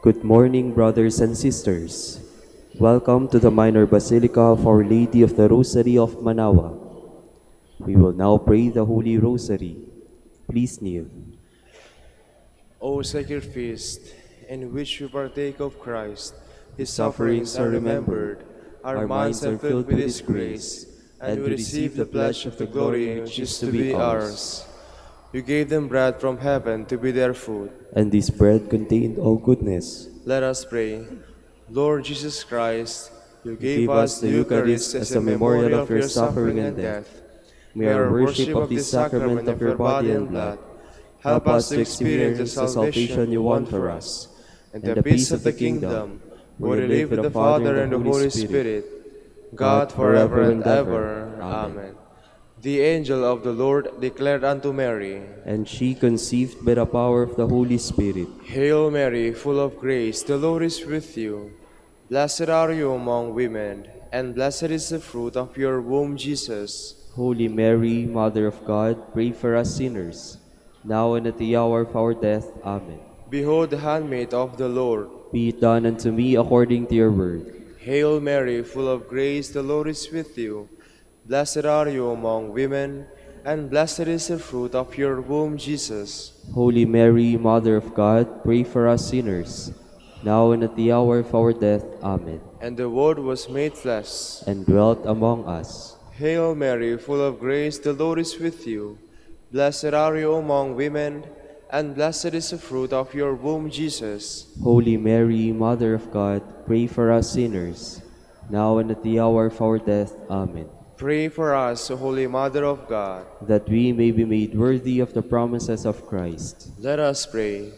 Good morning, brothers and sisters. Welcome to the Minor Basilica of Our Lady of the Rosary of Manaoag. We will now pray the Holy Rosary. Please kneel. O sacred feast, in which we partake of Christ, His Sufferings sufferings are are remembered, remembered, our minds are filled with His grace, and we receive the pledge of the glory which is to be ours. You gave them bread from heaven to be their food. And this bread contained all goodness. Let us pray. Lord Jesus Christ, you You gave us the Eucharist as a memorial of your suffering and death. May our worship of this sacrament of your body and blood help us to experience the salvation you won for us, and the peace of the kingdom, where you live with the Father and the Holy Spirit, God forever and ever. Amen. The angel of the Lord declared unto Mary, and she conceived by the power of the Holy Spirit. Hail Mary, full of grace, the Lord is with you. Blessed are you among women, and blessed is the fruit of your womb, Jesus. Holy Mary, Mother of God, pray for us sinners, now and at the hour of our death. Amen. Behold the handmaid of the Lord. Be it done unto me according to your word. Hail Mary, full of grace, the Lord is with you. Blessed are you among women, and blessed is the fruit of your womb, Jesus. Holy Mary, Mother of God, pray for us sinners, now and at the hour of our death. Amen. And the Word was made flesh, and dwelt among us. Hail Mary, full of grace, the Lord is with you. Blessed are you among women, and blessed is the fruit of your womb, Jesus. Holy Mary, Mother of God, pray for us sinners, now and at the hour of our death. Amen. Pray for us, O Holy Mother of God, that we may be made worthy of the promises of Christ. Let us pray.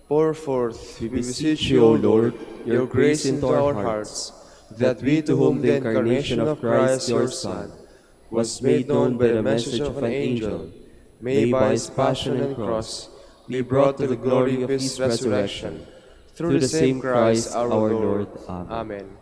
Pour forth, we beseech you, O Lord, your grace into our hearts, that we, to whom the incarnation of Christ, your Son, was made known by the message of an angel, may by his passion and cross be brought to the glory of his resurrection, through the same Christ our Lord. Amen.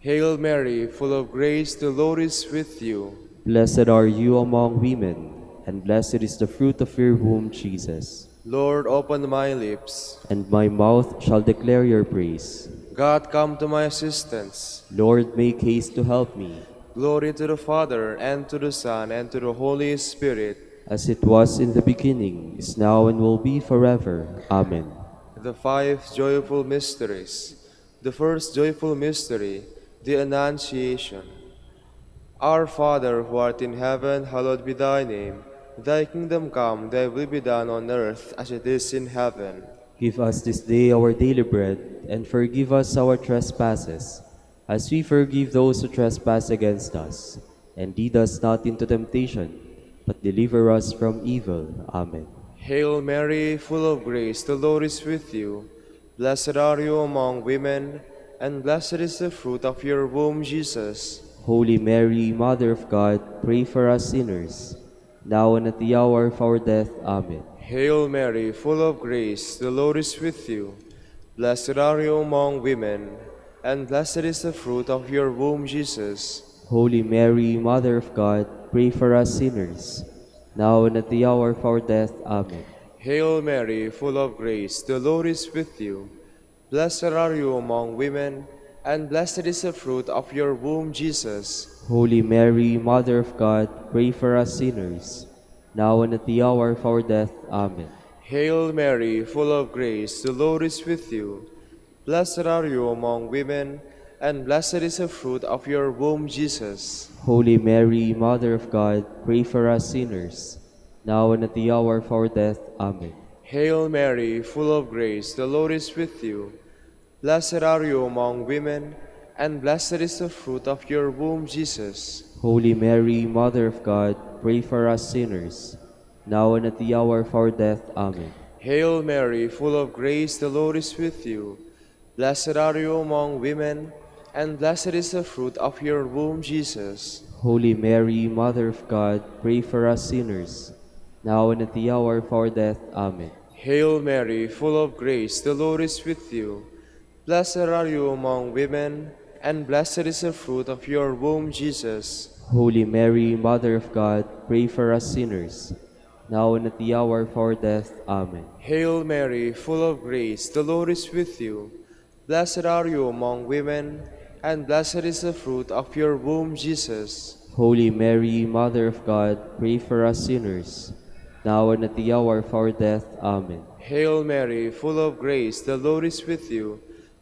Hail Mary, full of grace, the Lord is with you. Blessed are you among women, and blessed is the fruit of your womb, Jesus. Lord, open my lips, and my mouth shall declare your praise. God, come to my assistance. Lord, make haste to help me. Glory to the Father, and to the Son, and to the Holy Spirit. As it was in the beginning, is now, and will be forever. Amen. The five joyful mysteries. The first joyful mystery, the Annunciation. Our Father, who art in heaven, hallowed be thy name. Thy kingdom come, thy will be done on earth as it is in heaven. Give us this day our daily bread, and forgive us our trespasses, as we forgive those who trespass against us. And lead us not into temptation, but deliver us from evil. Amen. Hail Mary, full of grace, the Lord is with you. Blessed are you among women, and blessed is the fruit of your womb, Jesus. Holy Mary, Mother of God, pray for us sinners, now and at the hour of our death. Amen. Hail Mary, full of grace, the Lord is with you. Blessed are you among women, and blessed is the fruit of your womb, Jesus. Holy Mary, Mother of God, pray for us sinners, now and at the hour of our death. Amen. Hail Mary, full of grace, the Lord is with you. Blessed are you among women, and blessed is the fruit of your womb, Jesus. Holy Mary, Mother of God, pray for us sinners, now and at the hour of our death. Amen. Hail Mary, full of grace, the Lord is with you. Blessed are you among women, and blessed is the fruit of your womb, Jesus. Holy Mary, Mother of God, pray for us sinners, now and at the hour of our death. Amen. Hail Mary, full of grace, the Lord is with you. Blessed are you among women, and blessed is the fruit of your womb, Jesus. Holy Mary, Mother of God, pray for us sinners, now and at the hour of our death. Amen. Hail Mary, full of grace, the Lord is with you. Blessed are you among women, and blessed is the fruit of your womb, Jesus. Holy Mary, Mother of God, pray for us sinners, now and at the hour of our death. Amen. Hail Mary, full of grace, the Lord is with you. Blessed are you among women, and blessed is the fruit of your womb, Jesus. Holy Mary, Mother of God, pray for us sinners, now and at the hour of our death. Amen. Hail Mary, full of grace, the Lord is with you. Blessed are you among women, and blessed is the fruit of your womb, Jesus. Holy Mary, Mother of God, pray for us sinners, now and at the hour of our death. Amen. Hail Mary, full of grace, the Lord is with you.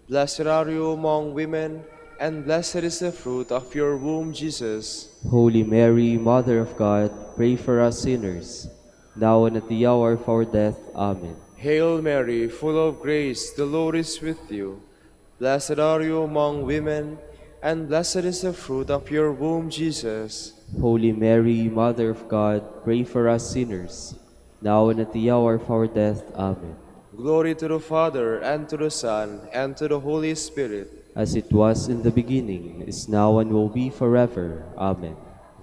Blessed are you among women, and blessed is the fruit of your womb, Jesus. Holy Mary, Mother of God, pray for us sinners, now and at the hour of our death. Amen. Hail Mary, full of grace, the Lord is with you. Blessed are you among women, and blessed is the fruit of your womb, Jesus. Holy Mary, Mother of God, pray for us sinners, now and at the hour of our death. Amen. Glory to the Father, and to the Son, and to the Holy Spirit. As it was in the beginning, is now, and will be forever. Amen.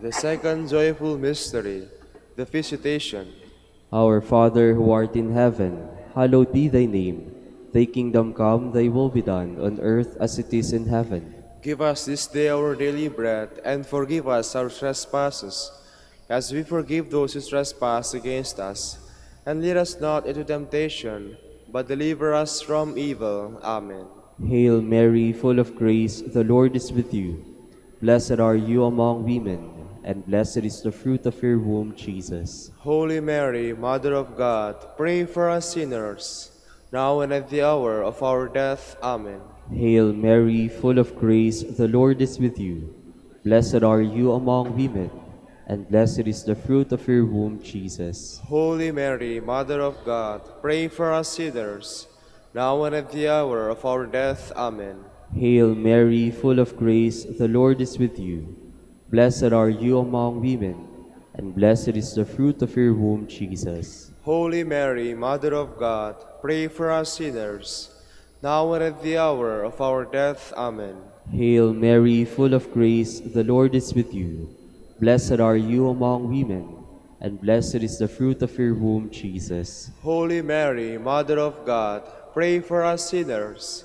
The second joyful mystery, the Visitation. Our Father who art in heaven, hallowed be thy name. Thy kingdom come, thy will be done, on earth as it is in heaven. Give us this day our daily bread, and forgive us our trespasses, as we forgive those who trespass against us. And lead us not into temptation, but deliver us from evil. Amen. Hail Mary, full of grace, the Lord is with you. Blessed are you among women, and blessed is the fruit of your womb, Jesus. Holy Mary, Mother of God, pray for us sinners, now and at the hour of our death. Amen. Hail Mary, full of grace, the Lord is with you. Blessed are you among women, and blessed is the fruit of your womb, Jesus. Holy Mary, Mother of God, pray for us sinners, now and at the hour of our death. Amen. Hail Mary, full of grace, the Lord is with you. Blessed are you among women, and blessed is the fruit of your womb, Jesus. Holy Mary, Mother of God, pray for us sinners, now and at the hour of our death. Amen. Hail Mary, full of grace, the Lord is with you. Blessed are you among women, and blessed is the fruit of your womb, Jesus. Holy Mary, Mother of God, pray for us sinners,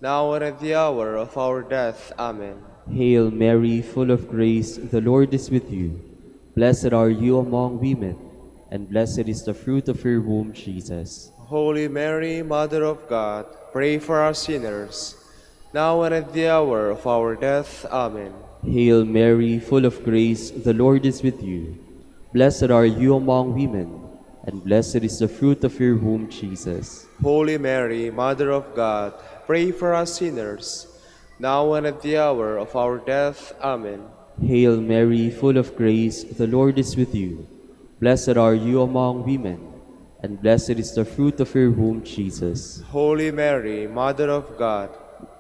now and at the hour of our death. Amen. Hail Mary, full of grace, the Lord is with you. Blessed are you among women, and blessed is the fruit of your womb, Jesus. Holy Mary, Mother of God, pray for us sinners, now and at the hour of our death. Amen. Hail Mary, full of grace, the Lord is with you. Blessed are you among women, and blessed is the fruit of your womb, Jesus. Holy Mary, Mother of God, pray for us sinners, now and at the hour of our death. Amen. Hail Mary, full of grace, the Lord is with you. Blessed are you among women, and blessed is the fruit of your womb, Jesus. Holy Mary, Mother of God,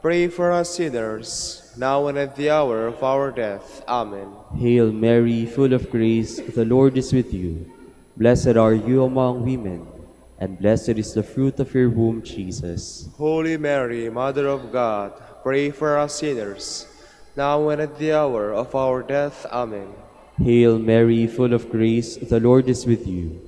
pray for us sinners, now and at the hour of our death. Amen. Hail Mary, full of grace, the Lord is with you. Blessed are you among women, and blessed is the fruit of your womb, Jesus. Holy Mary, Mother of God, pray for us sinners, now and at the hour of our death. Amen. Hail Mary, full of grace, the Lord is with you.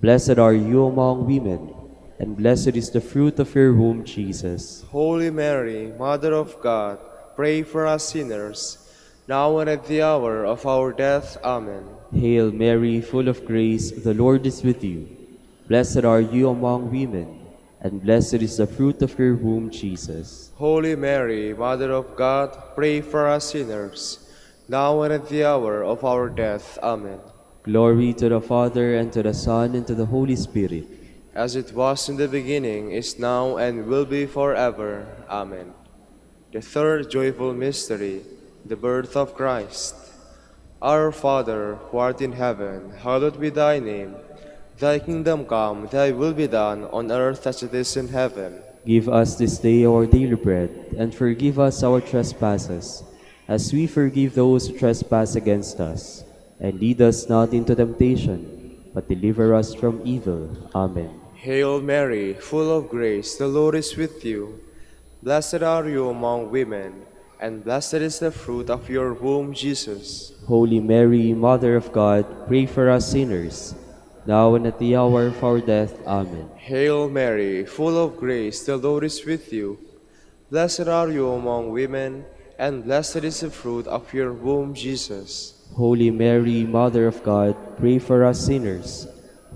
Blessed are you among women, and blessed is the fruit of your womb, Jesus. Holy Mary, Mother of God, pray for us sinners, now and at the hour of our death. Amen. Hail Mary, full of grace, the Lord is with you. Blessed are you among women, and blessed is the fruit of your womb, Jesus. Holy Mary, Mother of God, pray for us sinners, now and at the hour of our death. Amen. Glory to the Father, and to the Son, and to the Holy Spirit. As it was in the beginning, is now, and will be forever. Amen. The third joyful mystery, the birth of Christ. Our Father, who art in heaven, hallowed be thy name. Thy kingdom come, thy will be done, on earth as it is in heaven. Give us this day our daily bread, and forgive us our trespasses, as we forgive those who trespass against us. And lead us not into temptation, but deliver us from evil. Amen. Hail Mary, full of grace, the Lord is with you. Blessed are you among women, and blessed is the fruit of your womb, Jesus. Holy Mary, Mother of God, pray for us sinners, now and at the hour of our death. Amen. Hail Mary, full of grace, the Lord is with you. Blessed are you among women, and blessed is the fruit of your womb, Jesus. Holy Mary, Mother of God, pray for us sinners,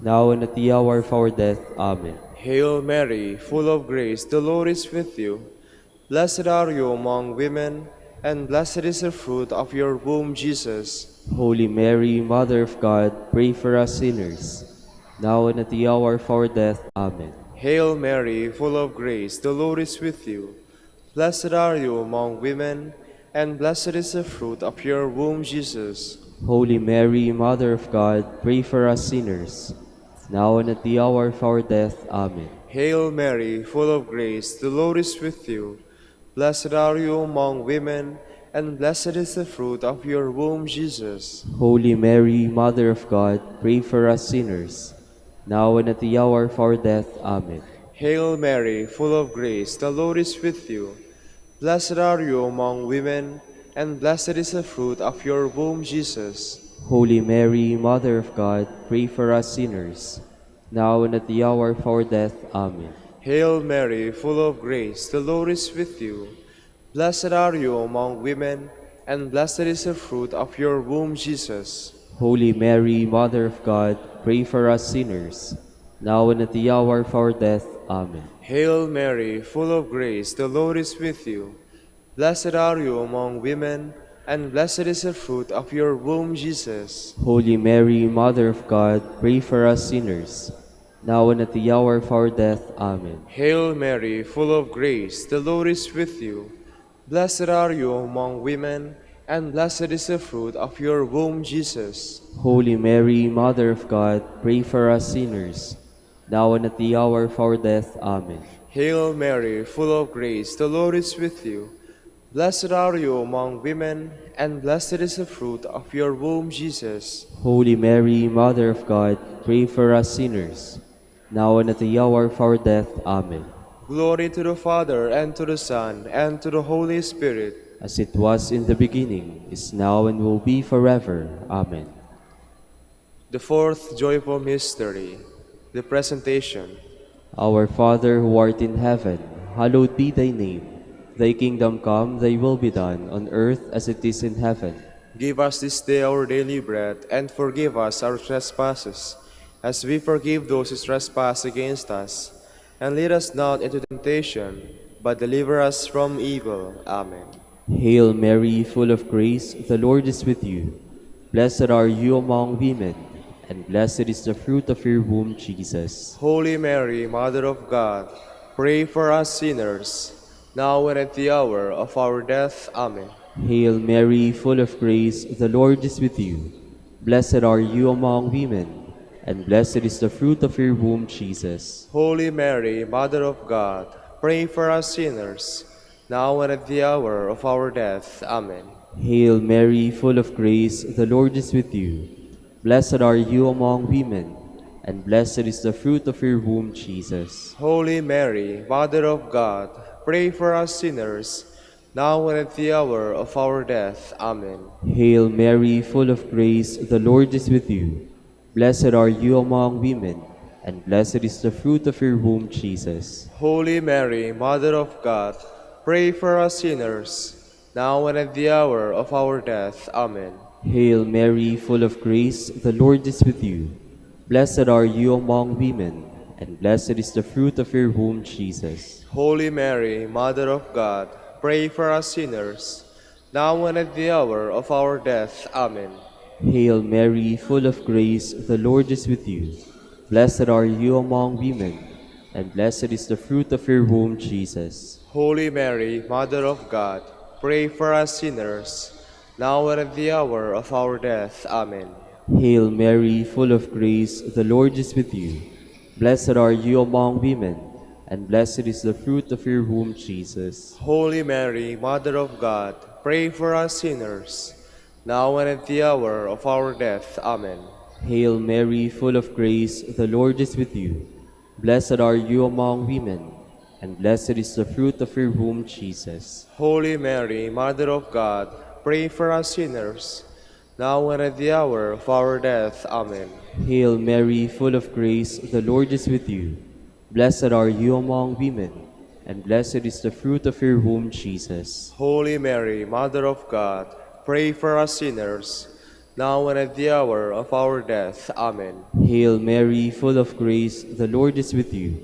now and at the hour of our death. Amen. Hail Mary, full of grace, the Lord is with you. Blessed are you among women, and blessed is the fruit of your womb, Jesus. Holy Mary, Mother of God, pray for us sinners, now and at the hour of our death. Amen. Hail Mary, full of grace, the Lord is with you. Blessed are you among women, and blessed is the fruit of your womb, Jesus. Holy Mary, Mother of God, pray for us sinners, now and at the hour of our death. Amen. Hail Mary, full of grace, the Lord is with you. Blessed are you among women, and blessed is the fruit of your womb, Jesus. Holy Mary, Mother of God, pray for us sinners, now and at the hour of our death. Amen. Hail Mary, full of grace, the Lord is with you. Blessed are you among women, and blessed is the fruit of your womb, Jesus. Holy Mary, Mother of God, pray for us sinners, now and at the hour of our death. Amen. Hail Mary, full of grace, the Lord is with you. Blessed are you among women, and blessed is the fruit of your womb, Jesus. Holy Mary, Mother of God, pray for us sinners, now and at the hour of our death. Amen. Hail Mary, full of grace, the Lord is with you. Blessed are you among women, and blessed is the fruit of your womb, Jesus. Holy Mary, Mother of God, pray for us sinners, now and at the hour of our death. Amen. Hail Mary, full of grace, the Lord is with you. Blessed are you among women, and blessed is the fruit of your womb, Jesus. Holy Mary, Mother of God, pray for us sinners, now and at the hour of our death. Amen. Hail Mary, full of grace, the Lord is with you. Blessed are you among women, and blessed is the fruit of your womb, Jesus. Holy Mary, Mother of God, pray for us sinners, now and at the hour of our death. Amen. Glory to the Father, and to the Son, and to the Holy Spirit. As it was in the beginning, is now, and will be forever. Amen. The fourth joyful mystery, the Presentation. Our Father who art in heaven, hallowed be thy name. Thy kingdom come, thy will be done, on earth as it is in heaven. Give us this day our daily bread, and forgive us our trespasses, as we forgive those who trespass against us. And lead us not into temptation, but deliver us from evil. Amen. Hail Mary, full of grace, the Lord is with you. Blessed are you among women, and blessed is the fruit of your womb, Jesus. Holy Mary, Mother of God, pray for us sinners, now and at the hour of our death. Amen. Hail Mary, full of grace, the Lord is with you. Blessed are you among women, and blessed is the fruit of your womb, Jesus. Holy Mary, Mother of God, pray for us sinners, now and at the hour of our death. Amen. Hail Mary, full of grace, the Lord is with you. Blessed are you among women, and blessed is the fruit of your womb, Jesus. Holy Mary, Mother of God, pray for us sinners, now and at the hour of our death. Amen. Hail Mary, full of grace, the Lord is with you. Blessed are you among women, and blessed is the fruit of your womb, Jesus. Holy Mary, Mother of God, pray for us sinners, now and at the hour of our death. Amen. Hail Mary, full of grace, the Lord is with you. Blessed are you among women, and blessed is the fruit of your womb, Jesus. Holy Mary, Mother of God, pray for us sinners, now and at the hour of our death. Amen. Hail Mary, full of grace, the Lord is with you. Blessed are you among women, and blessed is the fruit of your womb, Jesus. Holy Mary, Mother of God, pray for us sinners, now and at the hour of our death. Amen. Hail Mary, full of grace, the Lord is with you. Blessed are you among women, and blessed is the fruit of your womb, Jesus. Holy Mary, Mother of God, pray for us sinners, now and at the hour of our death. Amen. Hail Mary, full of grace, the Lord is with you. Blessed are you among women, and blessed is the fruit of your womb, Jesus. Holy Mary, Mother of God, pray for us sinners, now and at the hour of our death. Amen. Hail Mary, full of grace, the Lord is with you. Blessed are you among women, and blessed is the fruit of your womb, Jesus. Holy Mary, Mother of God, pray for us sinners, now and at the hour of our death. Amen. Hail Mary, full of grace, the Lord is with you.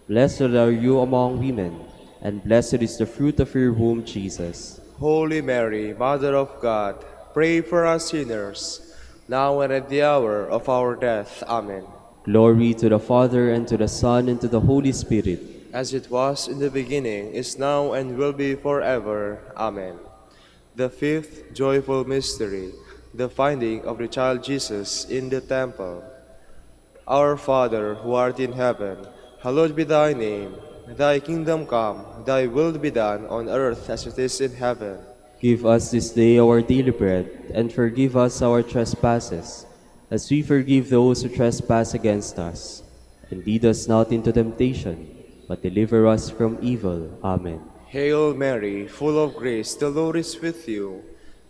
Blessed are you among women, and blessed is the fruit of your womb, Jesus. Holy Mary, Mother of God, pray for us sinners, now and at the hour of our death. Amen. Glory to the Father, and to the Son, and to the Holy Spirit. As it was in the beginning, is now, and will be forever. Amen. The fifth joyful mystery, the finding of the child Jesus in the temple. Our Father, who art in heaven, hallowed be thy name. Thy kingdom come, thy will be done on earth as it is in heaven. Give us this day our daily bread, and forgive us our trespasses, as we forgive those who trespass against us. And lead us not into temptation, but deliver us from evil. Amen. Hail Mary, full of grace, the Lord is with you.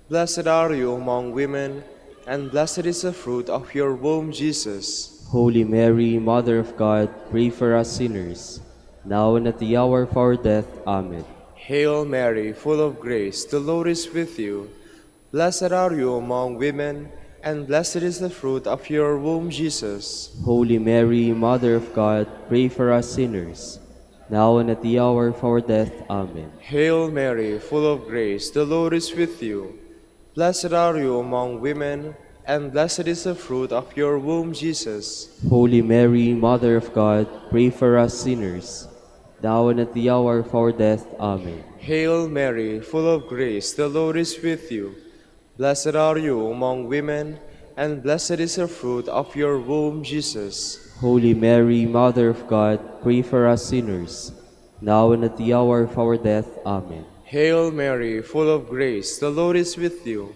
Blessed are you among women, and blessed is the fruit of your womb, Jesus. Holy Mary, Mother of God, pray for us sinners, now and at the hour of our death. Amen. Hail Mary, full of grace, the Lord is with you. Blessed are you among women, and blessed is the fruit of your womb, Jesus. Holy Mary, Mother of God, pray for us sinners, now and at the hour of our death. Amen. Hail Mary, full of grace, the Lord is with you. Blessed are you among women, and blessed is the fruit of your womb, Jesus. Holy Mary, Mother of God, pray for us sinners, now and at the hour of our death. Amen. Hail Mary, full of grace, the Lord is with you. Blessed are you among women, and blessed is the fruit of your womb, Jesus. Holy Mary, Mother of God, pray for us sinners, now and at the hour of our death. Amen. Hail Mary, full of grace, the Lord is with you.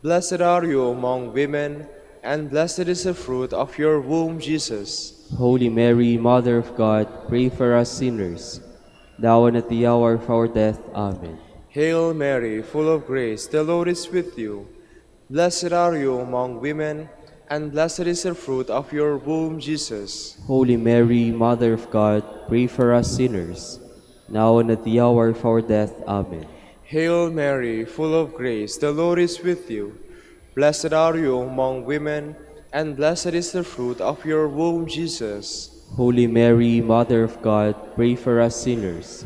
Blessed are you among women, and blessed is the fruit of your womb, Jesus. Holy Mary, Mother of God, pray for us sinners, now and at the hour of our death. Amen. Hail Mary, full of grace, the Lord is with you. Blessed are you among women, and blessed is the fruit of your womb, Jesus. Holy Mary, Mother of God, pray for us sinners, now and at the hour of our death. Amen. Hail Mary, full of grace, the Lord is with you. Blessed are you among women, and blessed is the fruit of your womb, Jesus. Holy Mary, Mother of God, pray for us sinners,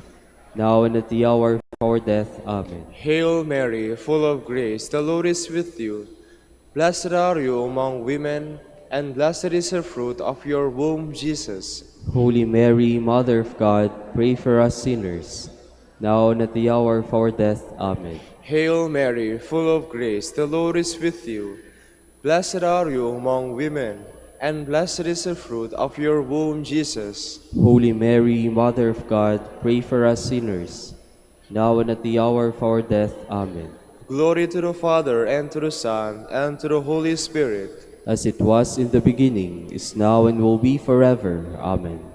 now and at the hour of our death. Amen. Hail Mary, full of grace, the Lord is with you. Blessed are you among women, and blessed is the fruit of your womb, Jesus. Holy Mary, Mother of God, pray for us sinners, now and at the hour of our death. Amen. Hail Mary, full of grace, the Lord is with you. Blessed are you among women, and blessed is the fruit of your womb, Jesus. Holy Mary, Mother of God, pray for us sinners, now and at the hour of our death. Amen. Glory to the Father, and to the Son, and to the Holy Spirit. As it was in the beginning, is now, and will be forever. Amen.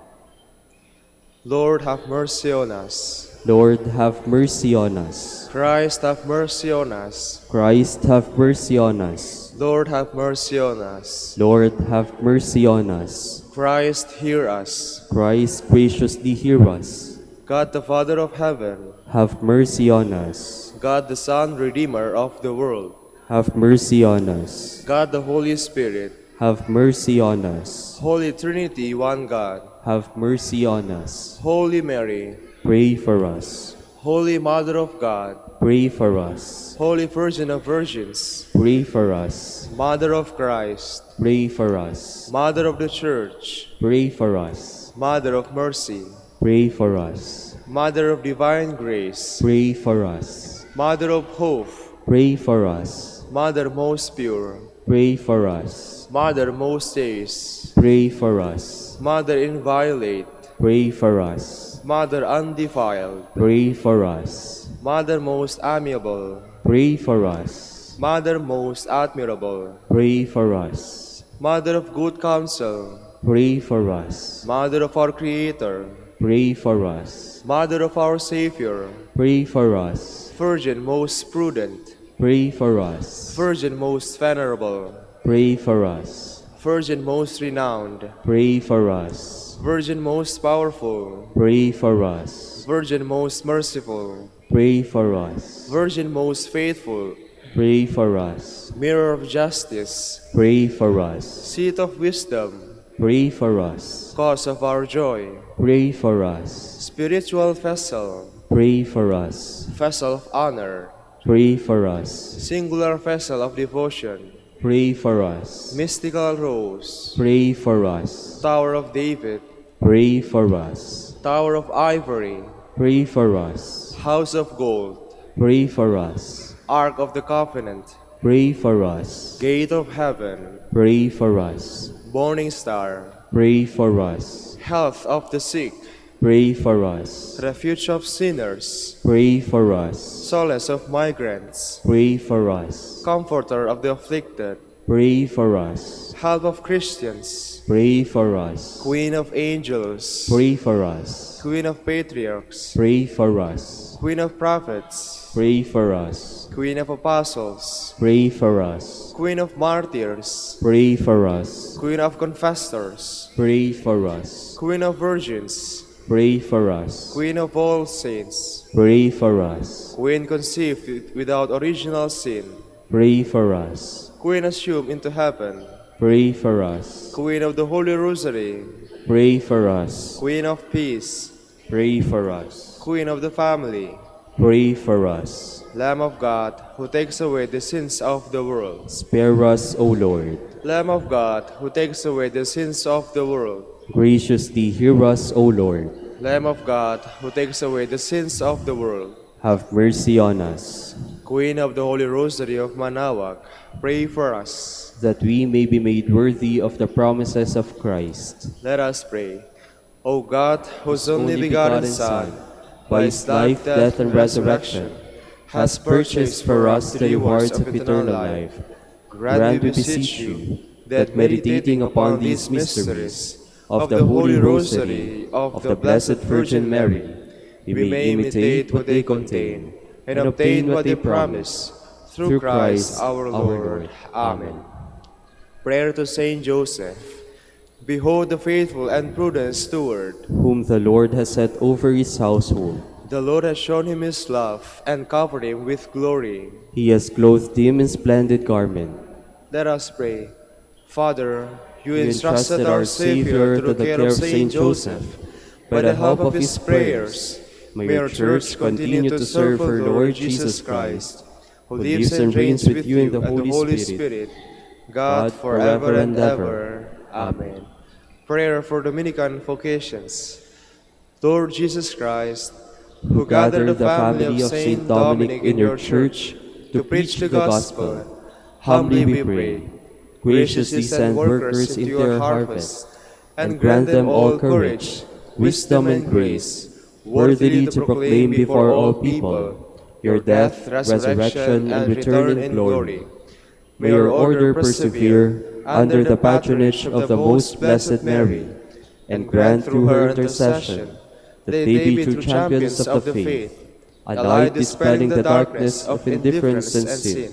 Lord, have mercy on us. Lord, have mercy on us. Christ, have mercy on us. Christ, have mercy on us. Lord, have mercy on us. Lord, have mercy on us. Christ, hear us. Christ, graciously hear us. God, the Father of heaven, Have mercy on us. God, the Son, Redeemer of the world, Have mercy on us. God, the Holy Spirit, Have mercy on us. Holy Trinity, one God, Have mercy on us. Holy Mary, Pray for us. Holy Mother of God, Pray for us. Holy Virgin of Virgins, Pray for us. Mother of Christ, Pray for us. Mother of the Church, Pray for us. Mother of Mercy, Pray for us. Mother of Divine Grace, Pray for us. Mother of Hope, Pray for us. Mother most pure, Pray for us. Mother most chaste, Pray for us. Mother inviolate, Pray for us. Mother undefiled, Pray for us. Mother most amiable, Pray for us. Mother most admirable, Pray for us. Mother of good counsel, Pray for us. Mother of our Creator, Pray for us. Mother of our Savior, Pray for us. Virgin most prudent, Pray for us. Virgin most venerable, Pray for us. Virgin most renowned, Pray for us. Virgin most powerful, Pray for us. Virgin most merciful, Pray for us. Virgin most faithful, Pray for us. Mirror of justice, Pray for us. seat of wisdom, Pray for us. cause of our joy, Pray for us. spiritual vessel, Pray for us. vessel of honor, Pray for us. singular vessel of devotion, Pray for us. mystical rose, Pray for us. Tower of David, Pray for us. Tower of Ivory, Pray for us. House of Gold, Pray for us. Ark of the Covenant, Pray for us. Gate of Heaven, Pray for us. Morning Star, Pray for us. Health of the sick, Pray for us. Refuge of sinners, Pray for us. Solace of migrants, Pray for us. Comforter of the afflicted, Pray for us. Help of Christians, Pray for us. Queen of angels, Pray for us. Queen of patriarchs, Pray for us. Queen of prophets, Pray for us. Queen of apostles, Pray for us. Queen of martyrs, Pray for us. Queen of confessors, Pray for us. Queen of virgins, Pray for us. Queen of all saints, Pray for us. Queen conceived without original sin, Pray for us. Queen assumed into heaven, Pray for us. Queen of the Holy Rosary, Pray for us. Queen of peace, Pray for us. Queen of the family, Pray for us. Lamb of God, who takes away the sins of the world. Spare us, O Lord. Lamb of God, who takes away the sins of the world. Graciously hear us, O Lord. Lamb of God, who takes away the sins of the world. Have mercy on us, Queen of the Holy Rosary of Manaoag, pray for us. that we may be made worthy of the promises of Christ. Let us pray. O God, whose only begotten Son, by his life, death, and resurrection, has purchased for us the rewards of eternal life, grant, we beseech you, that meditating upon these mysteries of the Holy Rosary of the Blessed Virgin Mary, we may imitate what they contain and obtain what they promise, through Christ our Lord. Amen. Prayer to Saint Joseph. Behold the faithful and prudent steward. Whom the Lord has set over his household. The Lord has shown him his love and covered him with glory. He has clothed him in splendid garment. Let us pray. Father, you You entrusted our Savior to the care of Saint Joseph. By the help of his prayers, may our Church continue to serve our Lord Jesus Christ, who lives and reigns with you in the Holy Spirit, God forever and ever. Amen. Prayer for Dominican vocations. Lord Jesus Christ, who gathered the family of Saint Dominic in your Church to preach the gospel, humbly we pray, graciously send workers into your harvest, and grant them all courage, wisdom, and grace, worthily to proclaim before all people your death, resurrection, and return in glory. May your order persevere under the patronage of the Most Blessed Mary, and grant through her intercession that they be true champions of the faith, a light dispelling the darkness of indifference and sin,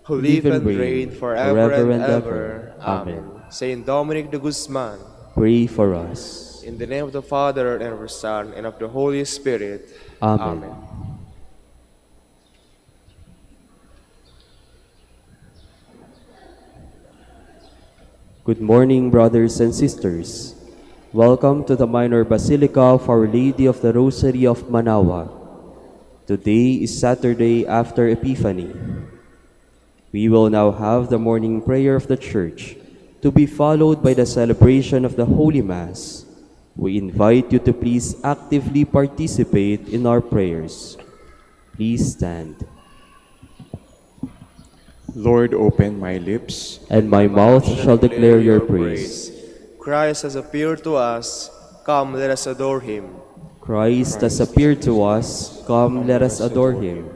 who live and reign forever and ever. Amen. Saint Dominic de Guzman, Pray for us. in the name of the Father, and of the Son, and of the Holy Spirit. Amen. Amen. Good morning, brothers and sisters. Welcome to the Minor Basilica of Our Lady of the Rosary of Manaoag. Today is Saturday after Epiphany. We will now have the morning prayer of the Church, to be followed by the celebration of the Holy Mass. We invite you to please actively participate in our prayers. Please stand. Lord, open my lips, And my mouth shall declare your praise. Christ has appeared to us. Come, let us adore him. Christ has appeared to us. Come, let us adore him.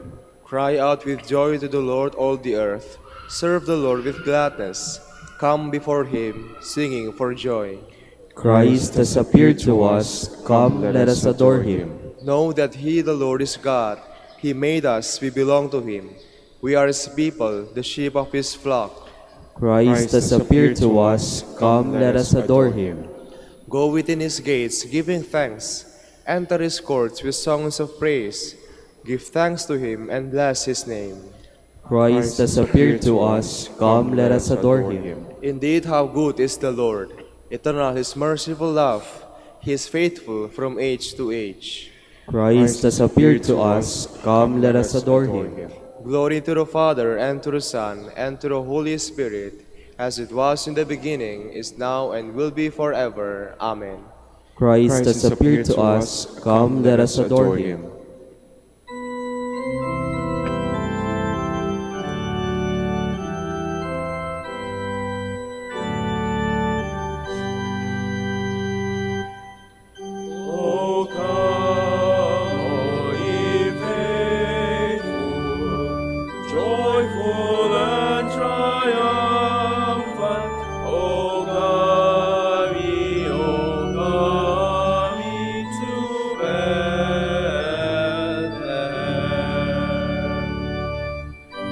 Cry out with joy to the Lord, all the earth. Serve the Lord with gladness. Come before him, singing for joy. Christ has appeared to us. Come, let us adore him. Know that he, the Lord, is God. He made us, we belong to him. We are his people, the sheep of his flock. Christ has appeared to us. Come, let us adore him. Go within his gates, giving thanks. Enter his courts with songs of praise. Give thanks to him and bless his name. Christ has appeared to us. Come, let us adore him. Indeed, how good is the Lord! Eternal his merciful love. He is faithful from age to age. Christ has appeared to us. Come, let us adore him. Glory to the Father, and to the Son, and to the Holy Spirit, as it was in the beginning, is now, and will be forever. Amen. Christ has appeared to us. Come, let us adore him. O come, O ye faithful, joyful and triumphant. O come ye to Bethlehem.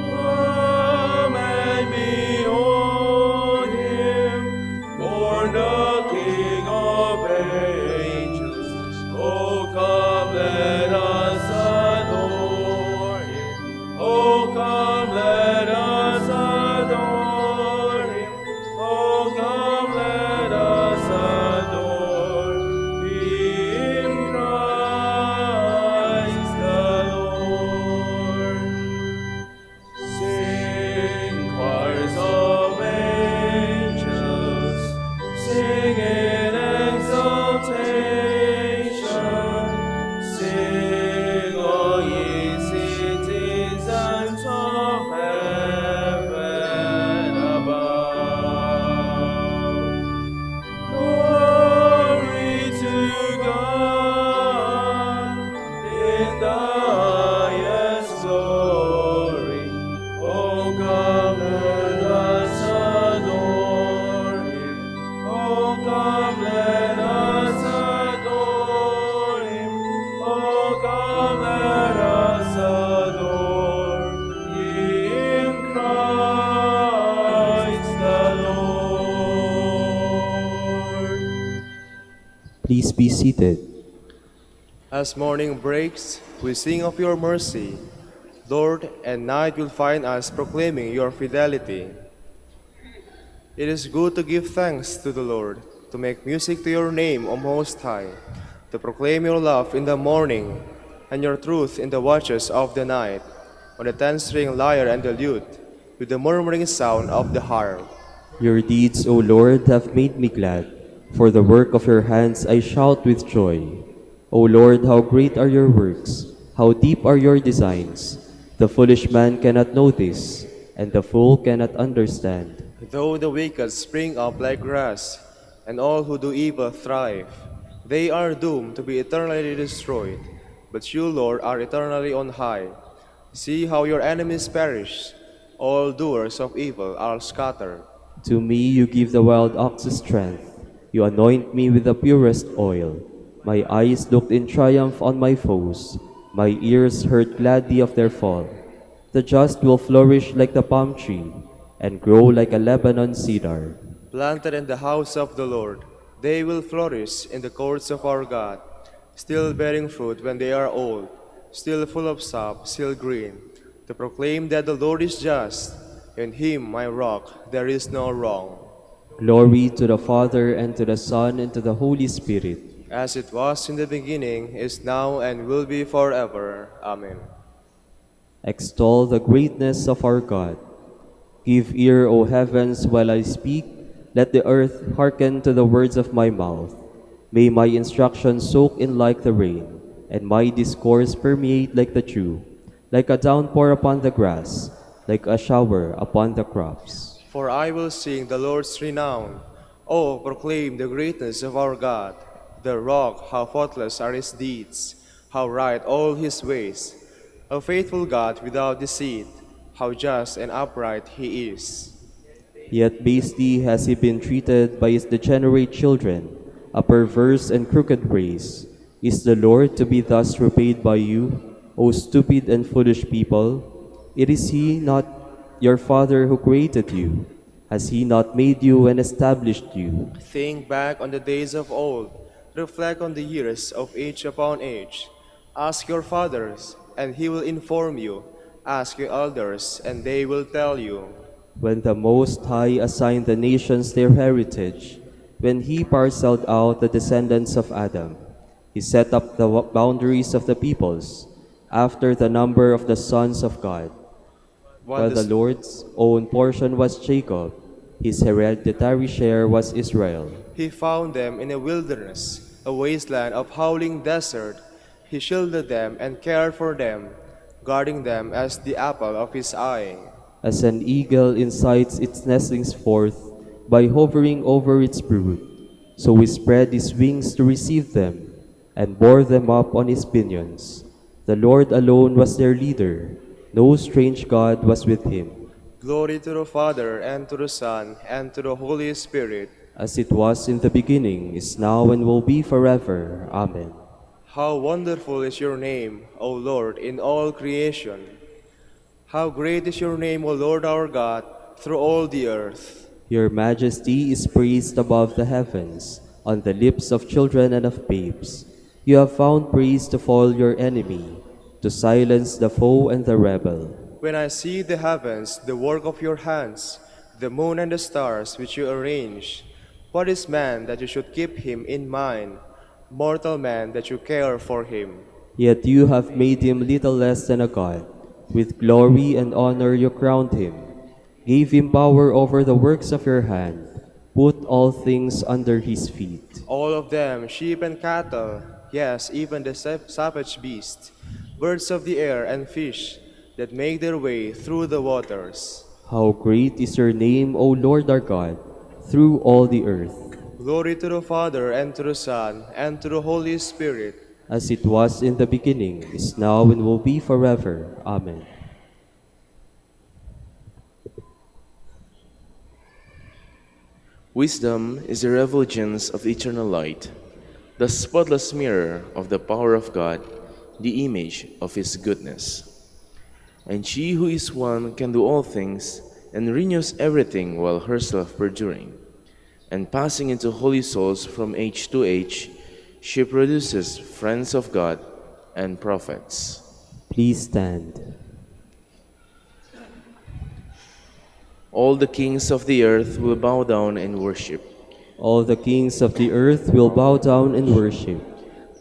Come and behold him, born the King of angels. Oh, come, let us adore him. Oh, come, let us adore him. Oh, come, let us adore him, Christ the Lord. Sing, choirs of angels, sing in exaltation. Sing, all ye citizens of heaven above. Glory to God in the highest glory. Oh, come, let us adore him. Oh, come, let us adore him. Oh, come, let us adore him, Christ the Lord. Please be seated. As morning breaks, we sing of your mercy. Lord, and night will find us proclaiming your fidelity. It is good to give thanks to the Lord, to make music to your name, O Most High, to proclaim your love in the morning and your truth in the watches of the night, on the 10-string lyre and the lute, with the murmuring sound of the harp. Your deeds, O Lord, have made me glad. For the work of your hands I shout with joy. O Lord, how great are your works! How deep are your designs! The foolish man cannot know this, and the fool cannot understand. Though the wicked spring up like grass, and all who do evil thrive, they are doomed to be eternally destroyed. But you, Lord, are eternally on high. See how your enemies perish. All doers of evil are scattered. To me you give the wild ox's strength. You anoint me with the purest oil. My eyes looked in triumph on my foes. My ears heard gladly of their fall. The just will flourish like the palm tree, and grow like a Lebanon cedar. Planted in the house of the Lord, they will flourish in the courts of our God, still bearing fruit when they are old, still full of sap, still green, to proclaim that the Lord is just. In him, my rock, there is no wrong. Glory to the Father, and to the Son, and to the Holy Spirit. As it was in the beginning, is now, and will be forever. Amen. Extol the greatness of our God. Give ear, O heavens, while I speak. Let the earth hearken to the words of my mouth. May my instruction soak in like the rain, and my discourse permeate like the dew, like a downpour upon the grass, like a shower upon the crops. For I will sing the Lord's renown. Oh, proclaim the greatness of our God. The rock, how faultless are his deeds, how right all his ways. A faithful God without deceit, how just and upright he is. Yet basely has he been treated by his degenerate children, a perverse and crooked race. Is the Lord to be thus repaid by you, O stupid and foolish people? It is he not your Father who created you? Has he not made you and established you? Think back on the days of old. Reflect on the years of age upon age. Ask your fathers, and he will inform you. Ask your elders, and they will tell you. When the Most High assigned the nations their heritage, when he parceled out the descendants of Adam, he set up the boundaries of the peoples after the number of the sons of God. While the Lord's own portion was Jacob, his hereditary share was Israel. He found them in a wilderness, a wasteland of howling desert. He shielded them and cared for them, guarding them as the apple of his eye. As an eagle incites its nestlings forth by hovering over its brood, so he spread his wings to receive them and bore them up on his pinions. The Lord alone was their leader. No strange God was with him. Glory to the Father, and to the Son, and to the Holy Spirit. As it was in the beginning, is now, and will be forever. Amen. How wonderful is your name, O Lord, in all creation. How great is your name, O Lord our God, through all the earth. Your majesty is praised above the heavens, on the lips of children and of babes. You have found praise to foil your enemy, to silence the foe and the rebel. When I see the heavens, the work of your hands, the moon and the stars which you arrange, what is man that you should keep him in mind, mortal man that you care for him? Yet you have made him little less than a god. With glory and honor you crowned him, gave him power over the works of your hand, put all things under his feet. All of them, sheep and cattle, yes, even the savage beasts, birds of the air and fish that make their way through the waters. How great is your name, O Lord our God, through all the earth. Glory to the Father, and to the Son, and to the Holy Spirit. As it was in the beginning, is now, and will be forever. Amen. Wisdom is the refulgence of eternal light, the spotless mirror of the power of God, the image of his goodness. And she who is one can do all things, and renews everything while herself perduring. And passing into holy souls from age to age, she produces friends of God and prophets. Please stand. All the kings of the earth will bow down and worship. All the kings of the earth will bow down and worship.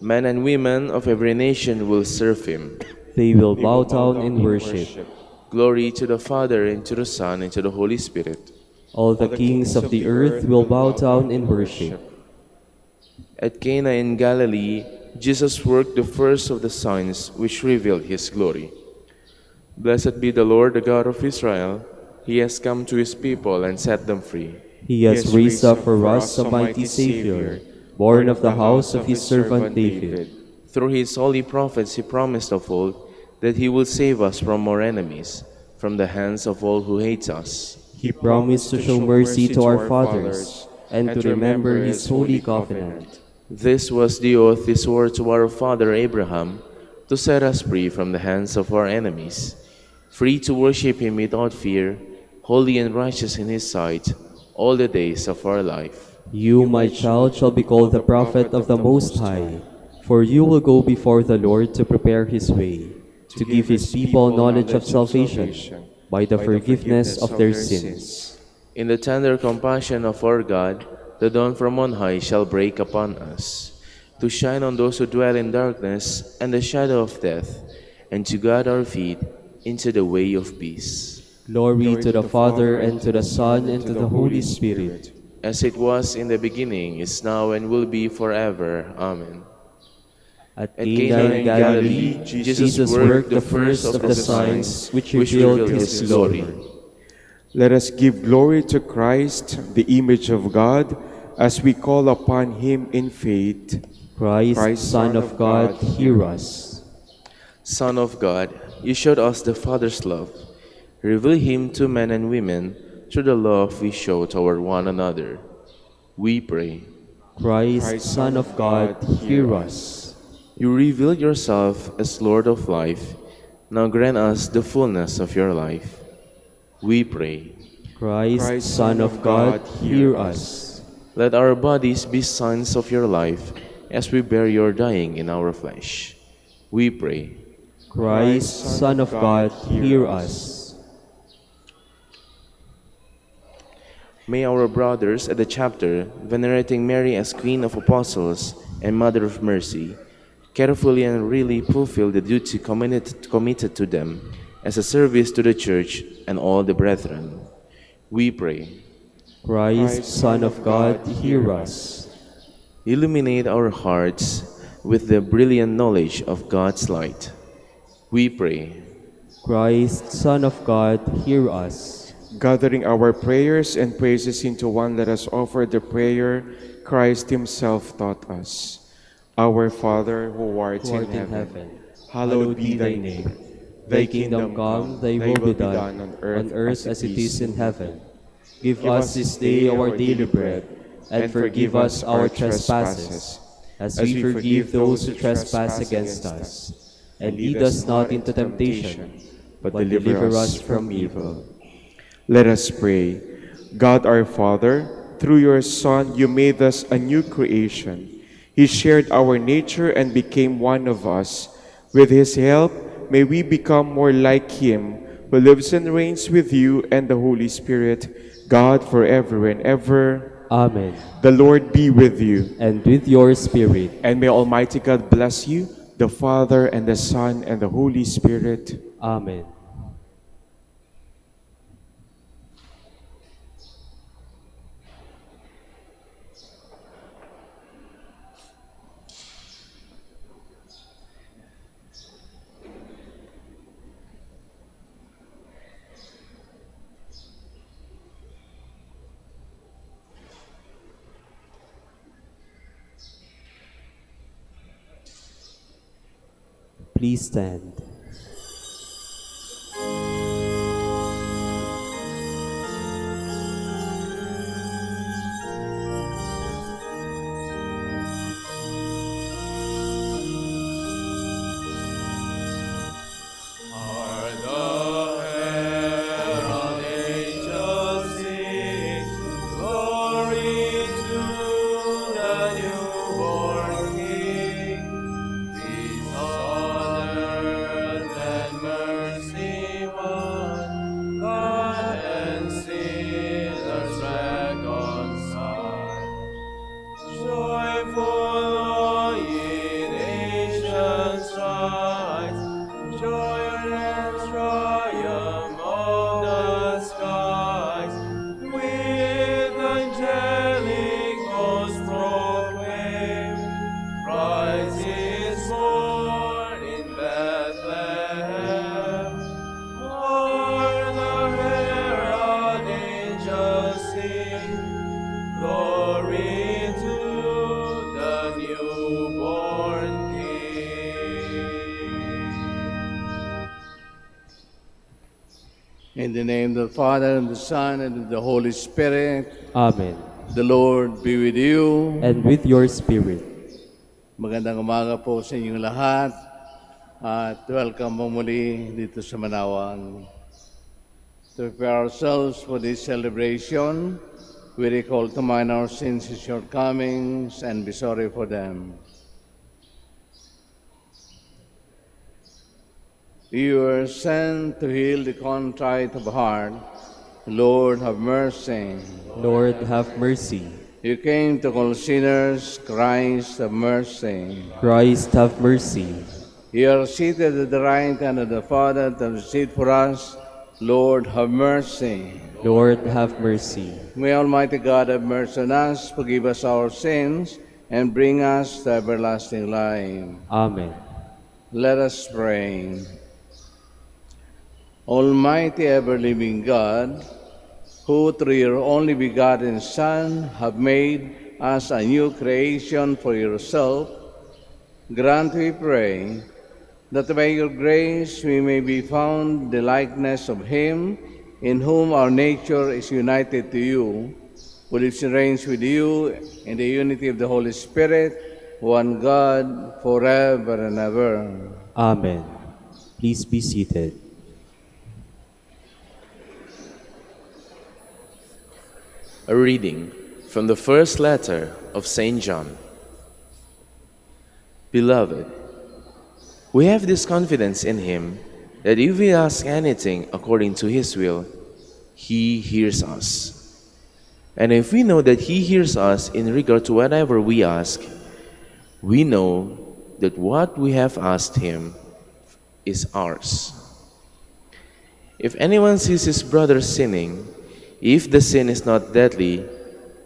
Men and women of every nation will serve him. They will bow down and worship. Glory to the Father, and to the Son, and to the Holy Spirit. All the kings of the earth will bow down and worship. At Cana in Galilee, Jesus worked the first of the signs which revealed his glory. Blessed be the Lord, the God of Israel. He has come to his people and set them free. He has raised up for us a mighty Savior, born of the house of his servant David. Through his holy prophets he promised of old that he will save us from our enemies, from the hands of all who hate us. He promised to show mercy to our fathers, and to remember his holy covenant. This was the oath he swore to our father Abraham, to set us free from the hands of our enemies, free to worship him without fear, holy and righteous in his sight, all the days of our life. You, my child, shall be called the prophet of the Most High, for you will go before the Lord to prepare his way, to give his people knowledge of salvation by the forgiveness of their sins. In the tender compassion of our God, the dawn from on high shall break upon us, to shine on those who dwell in darkness and the shadow of death, and to guide our feet into the way of peace. Glory to the Father, and to the Son, and to the Holy Spirit. As it was in the beginning, is now, and will be forever. Amen. At Cana in Galilee, Jesus worked the first of the signs which revealed his glory. Let us give glory to Christ, the image of God, as we call upon him in faith. Christ, Son of God, hear us. Son of God, you showed us the Father's love. Reveal him to men and women through the love we show toward one another. We pray. Christ, Son of God, hear us. You revealed yourself as Lord of life. Now grant us the fullness of your life. We pray. Christ, Son of God, hear us. Let our bodies be signs of your life as we bear your dying in our flesh. We pray. Christ, Son of God, hear us. May our brothers at the chapter, venerating Mary as Queen of Apostles and Mother of Mercy, carefully and really fulfill the duty committed to them as a service to the Church and all the brethren. We pray. Christ, Son of God, hear us. Illuminate our hearts with the brilliant knowledge of God's light. We pray. Christ, Son of God, hear us. Gathering our prayers and praises into one, let us offer the prayer Christ himself taught us. Our Father, who art in heaven, hallowed be thy name. Thy kingdom come, thy will be done, on earth as it is in heaven. Give us this day our daily bread, and forgive us our trespasses, as we forgive those who trespass against us. And lead us not into temptation, but deliver us from evil. Let us pray. God our Father, through your Son, you made us a new creation. He shared our nature and became one of us. With his help, may we become more like him, who lives and reigns with you and the Holy Spirit, God forever and ever. Amen. The Lord be with you. And with your spirit. And may Almighty God bless you, the Father and the Son and the Holy Spirit. Amen. Please stand. In the name of the Father, and the Son, and of the Holy Spirit. Amen. The Lord be with you. And with your spirit. Magandang umaga po sa inyong lahat. At welcome po muli dito sa Manaoag. To prepare ourselves for this celebration, we recall to mind our sins and shortcomings and be sorry for them. You are sent to heal the contrite of heart. Lord, have mercy. Lord, have mercy. You came to call sinners. Christ, have mercy. Christ, have mercy. You are seated at the right hand of the Father to intercede for us. Lord, have mercy. Lord, have mercy. May Almighty God have mercy on us, forgive us our sins, and bring us to everlasting life. Amen. Let us pray. Almighty ever-living God, who through your only begotten Son have made us a new creation for yourself, grant, we pray, that by your grace we may be found the likeness of him in whom our nature is united to you, who lives and reigns with you in the unity of the Holy Spirit, one God, forever and ever. Amen. Please be seated. A reading from the first letter of St. John. Beloved, We have this confidence in him that if we ask anything according to his will, he hears us. And if we know that he hears us in regard to whatever we ask, we know that what we have asked him is ours. If anyone sees his brother sinning, if the sin is not deadly,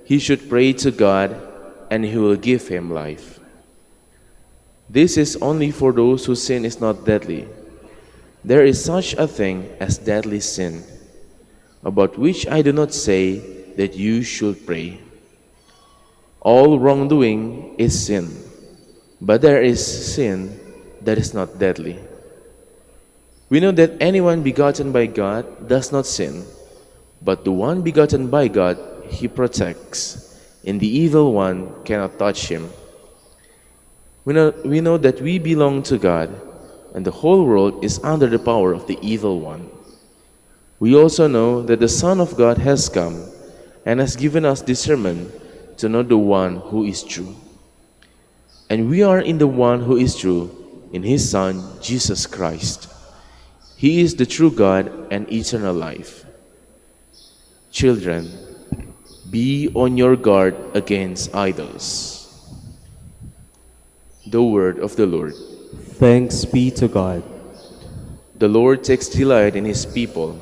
he should pray to God, and he will give him life. This is only for those whose sin is not deadly. There is such a thing as deadly sin, about which I do not say that you should pray. All wrongdoing is sin, but there is sin that is not deadly. We know that anyone begotten by God does not sin, but the one begotten by God he protects, and the evil one cannot touch him. We know that we belong to God, and the whole world is under the power of the evil one. We also know that the Son of God has come and has given us discernment to know the one who is true. And we are in the one who is true, in his Son, Jesus Christ. He is the true God and eternal life. Children, be on your guard against idols. The word of the Lord. Thanks be to God. The Lord takes delight in his people.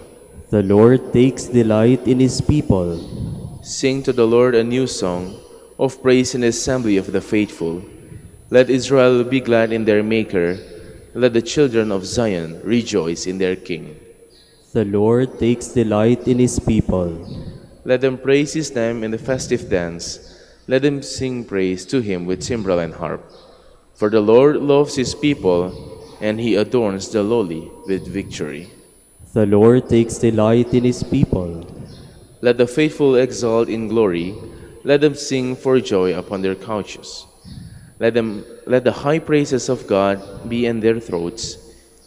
The Lord takes delight in his people. Sing to the Lord a new song of praise in the assembly of the faithful. Let Israel be glad in their Maker. Let the children of Zion rejoice in their King. The Lord takes delight in his people. Let them praise his name in the festive dance. Let them sing praise to him with timbrel and harp. For the Lord loves his people, and he adorns the lowly with victory. The Lord takes delight in his people. Let the faithful exult in glory. Let them sing for joy upon their couches. Let the high praises of God be in their throats.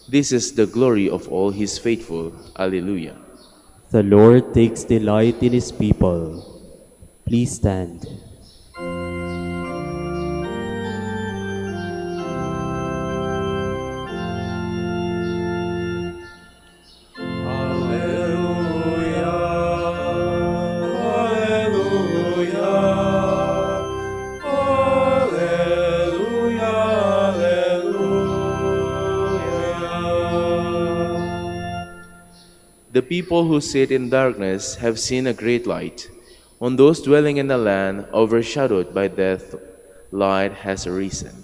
This is the glory of all his faithful. Alleluia. The Lord takes delight in his people. Please stand. The people who sit in darkness have seen a great light. On those dwelling in a land overshadowed by death, light has arisen.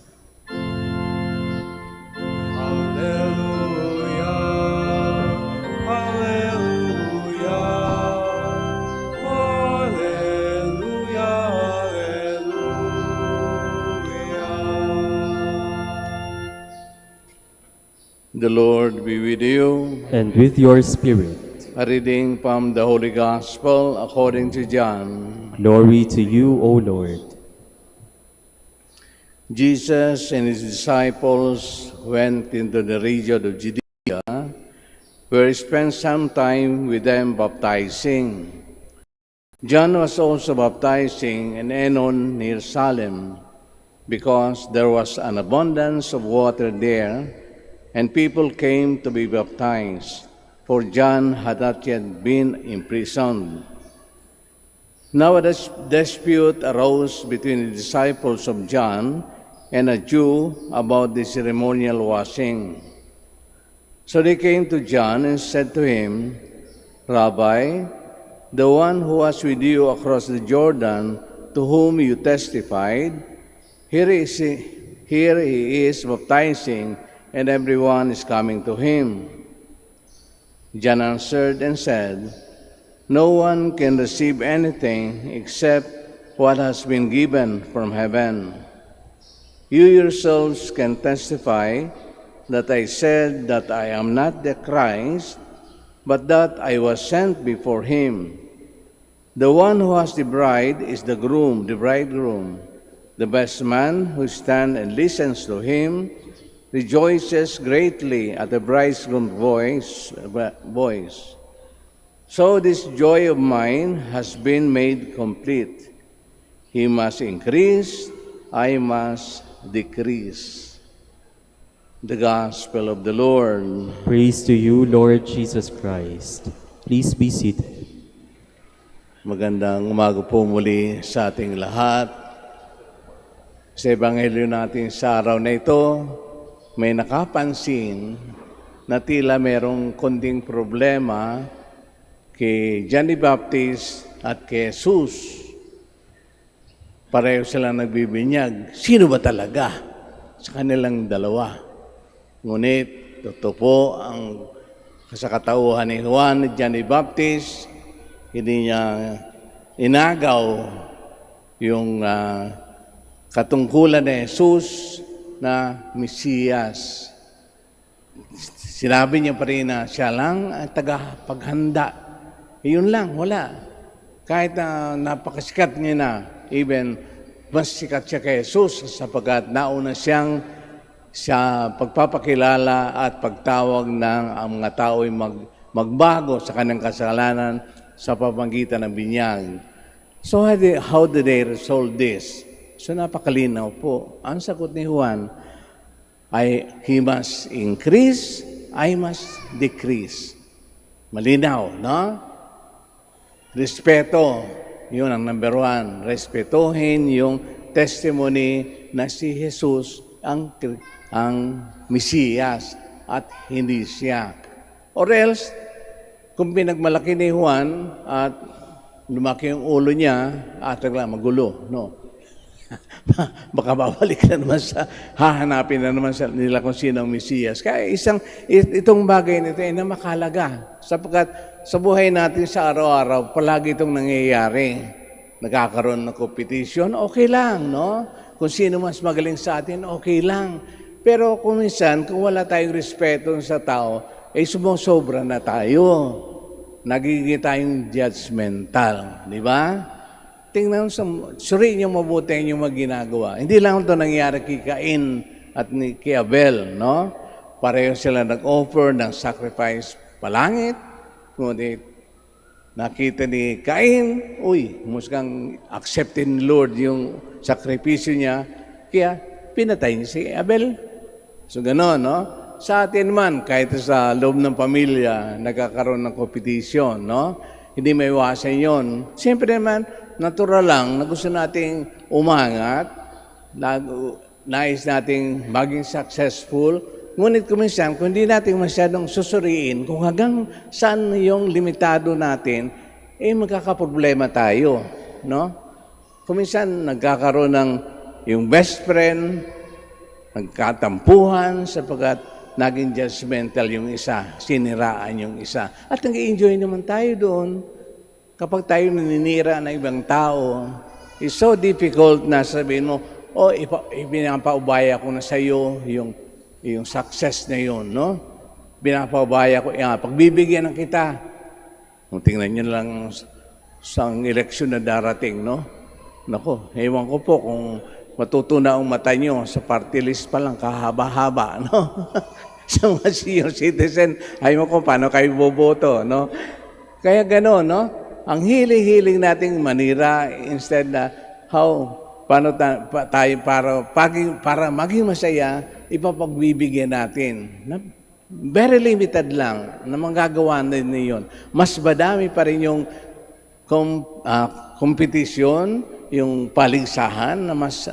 The Lord be with you. And with your spirit. A reading from the Holy Gospel according to John. Glory to you, O Lord. Jesus and his disciples went into the region of Judea, where he spent some time with them baptizing. John was also baptizing in Enon near Salem, because there was an abundance of water there, and people came to be baptized, for John had not yet been imprisoned. Now a dispute arose between the disciples of John and a Jew about the ceremonial washing. So they came to John and said to him, "Rabbi, the one who was with you across the Jordan, to whom you testified, here he is baptizing, and everyone is coming to him." John answered and said, "No one can receive anything except what has been given from heaven. You yourselves can testify that I said that I am not the Christ, but that I was sent before him. The one who has the bride is the bridegroom. The best man who stands and listens to him rejoices greatly at the bridegroom's voice. So this joy of mine has been made complete. He must increase, I must decrease." The Gospel of the Lord. Praise to you, Lord Jesus Christ. Please be seated. Magandang umaga po muli sa ating lahat. Sa Ebanghelyo natin sa araw na ito, may nakapansin na tila merong konting problema kay John the Baptist at kay Jesus. Pareho silang nagbibinyag. Sino ba talaga sa kanilang dalawa? Ngunit, totoo po, ang kasakatauhan ni Juan at John the Baptist, hindi niya inagaw yung katungkulan ni Jesus na Mesiyas. Sinabi niya pa rin na siya lang ang tagapaghanda. Yun lang, wala. Kahit na napakasikat niya na, even mas sikat siya kay Jesus sapagkat nauna siyang sa pagpapakilala at pagtawag ng ang mga tao ay magbago sa kanyang kasalanan sa pamamagitan ng binyag. So how did they resolve this? So napakalinaw po. Ang sagot ni Juan ay he must increase, I must decrease. Malinaw, no? Respeto, yun ang number one. Respetuhin yung testimony na si Jesus ang Mesiyas at hindi siya. Or else, kung pinagmalaki ni Juan at lumaki yung ulo niya, at magulo, no? Baka babalik na naman hahanapin na naman nila kung sino ang Mesiyas. Kaya itong bagay nito ay namakalaga. Sapagkat sa buhay natin sa araw-araw, palagi itong nangyayari. Nagkakaroon ng competition, okay lang, no? Kung sino mas magaling sa atin, okay lang. Pero kung minsan, kung wala tayong respeto sa tao, ay sumusobra na tayo. Nagiging tayong judgmental, di ba? Tingnan, suriin niyo mabuti ang inyong ginagawa. Hindi lang ito nangyari kay Cain at kay Abel, no? Pareho sila nag-offer ng sacrifice palangit. Ngunit nakita ni Cain, muskang acceptin ni Lord yung sakripisyo niya, kaya pinatay niya si Abel. So gano'n, no? Sa atin man, kahit sa loob ng pamilya, nagkakaroon ng competition, no? Hindi may iwasan yun. Siyempre naman, natural lang na gusto nating umangat, nais nating maging successful, ngunit kuminsan, kung hindi natin masyadong susuriin, kung hanggang saan yung limitado natin, magkakaproblema tayo, no? Kuminsan, nagkakaroon ng yung best friend, nagkatampuhan sapagkat naging judgmental yung isa, siniraan yung isa. At nag-enjoy naman tayo doon. Kapag tayo naninira ng ibang tao, it's so difficult na sabihin mo, pinapaubaya ko na sa iyo yung success na yun, no? Pinapaubaya ko, pagbibigyan ng kita. Kung tingnan nyo lang sa eleksyon na darating, no? Nako, ewan ko po kung matutuna ang mata nyo sa party list pa lang, kahaba-haba, no? Sa mga senior citizen, ayaw mo kung paano kayo boboto, no? Kaya gano'n, no? Ang hiling-hiling nating manira instead na paano tayo para maging masaya, ipapagbibigyan natin. Very limited lang na manggagawa na yun. Mas madami pa rin yung competition, yung paligsahan na mas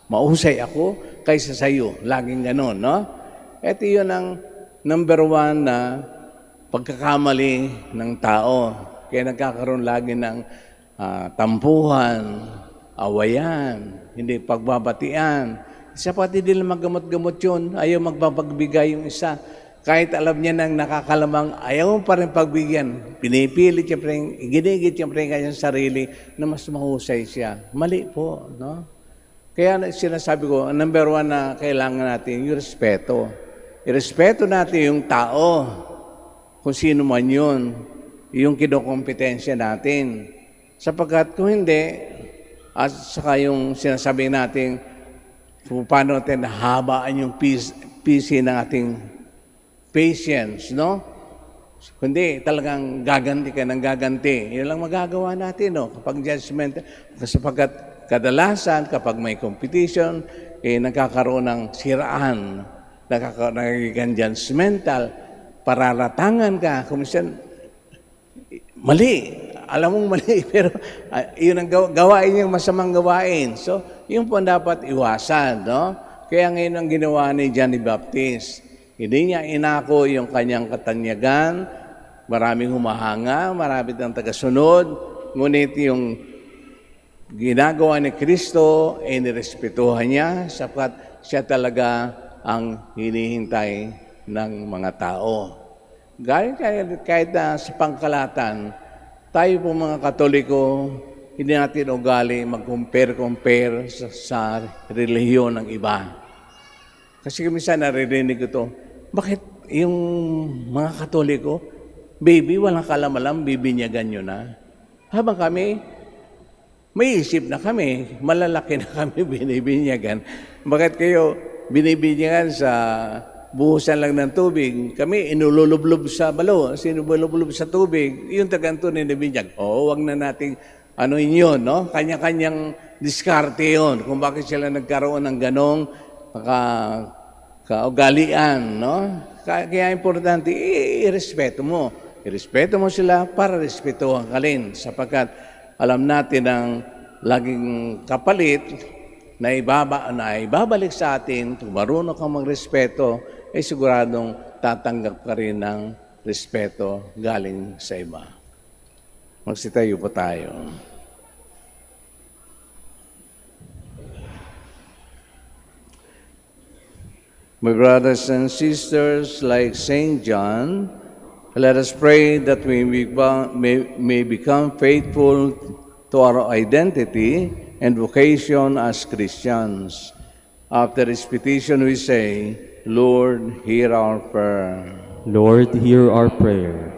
mausay ako kaysa sa iyo. Laging gano'n, no? Ito yun ang number one na pagkakamali ng tao. Kaya nagkakaroon lagi ng tampuhan, awayan, hindi pagbabatian. Sapat hindi lang maggamot-gamot yun. Ayaw magpapagbigay yung isa. Kahit alam niya nang nakakalamang, ayaw pa rin pagbigyan. Pinipilit siya pa rin, ginigit siya pa rin kanyang sarili na mas mahusay siya. Mali po, no? Kaya sinasabi ko, number one na kailangan natin, yung respeto. Irespeto natin yung tao, kung sino man yun, yung kinukompetensya natin. Sapagkat kung hindi, at saka yung sinasabi natin, kung paano natin habaan yung PC ng ating patience, no? Kundi talagang gaganti ka ng gaganti. Yun lang magagawa natin, no? Kapag judgment, sapagkat kadalasan, kapag may competition, nagkakaroon ng siraan. nagiging judgmental, pararatangan ka, kuminsan, mali. Alam mong mali, pero yun ang gawain niyang masamang gawain. So, yun po dapat iwasan, no? Kaya ngayon ang ginawa ni John the Baptist, hindi niya inako yung kanyang katanyagan, maraming humahanga, marami ng tagasunod, ngunit yung ginagawa ni Kristo ay nirespetuhan niya sapagkat siya talaga ang hinihintay ng mga tao. Kahit sa pangkalatan, tayo po mga Katoliko, hindi natin ugali mag-compare sa relihiyon ng iba. Kasi minsan naririnig ko to, bakit yung mga Katoliko, baby, walang kalamalam, bibinyagan nyo na? Habang kami, may isip na kami, malalaki na kami binibinyagan. Bakit kayo binibinyagan sa buhusan lang ng tubig? Kami inululublob sa balo, sinubulublob sa tubig. Yung taganto na binyag. Oo, wag na nating ano yun, no? Kanya-kanyang diskarte yun. Kung bakit sila nagkaroon ng ganong kaugalian, no? Kaya importante, irespeto mo. Irespeto mo sila para respetuhan ka rin. Sapagkat alam natin ang laging kapalit na ibabalik sa atin, kung marunong kang magrespeto, ay siguradong tatanggap ka rin ng respeto galing sa iba. Magsitayo po tayo. My brothers and sisters, like Saint John, let us pray that we may become faithful to our identity and vocation as Christians. After his petition we say, Lord, hear our prayer. Lord, hear our prayer,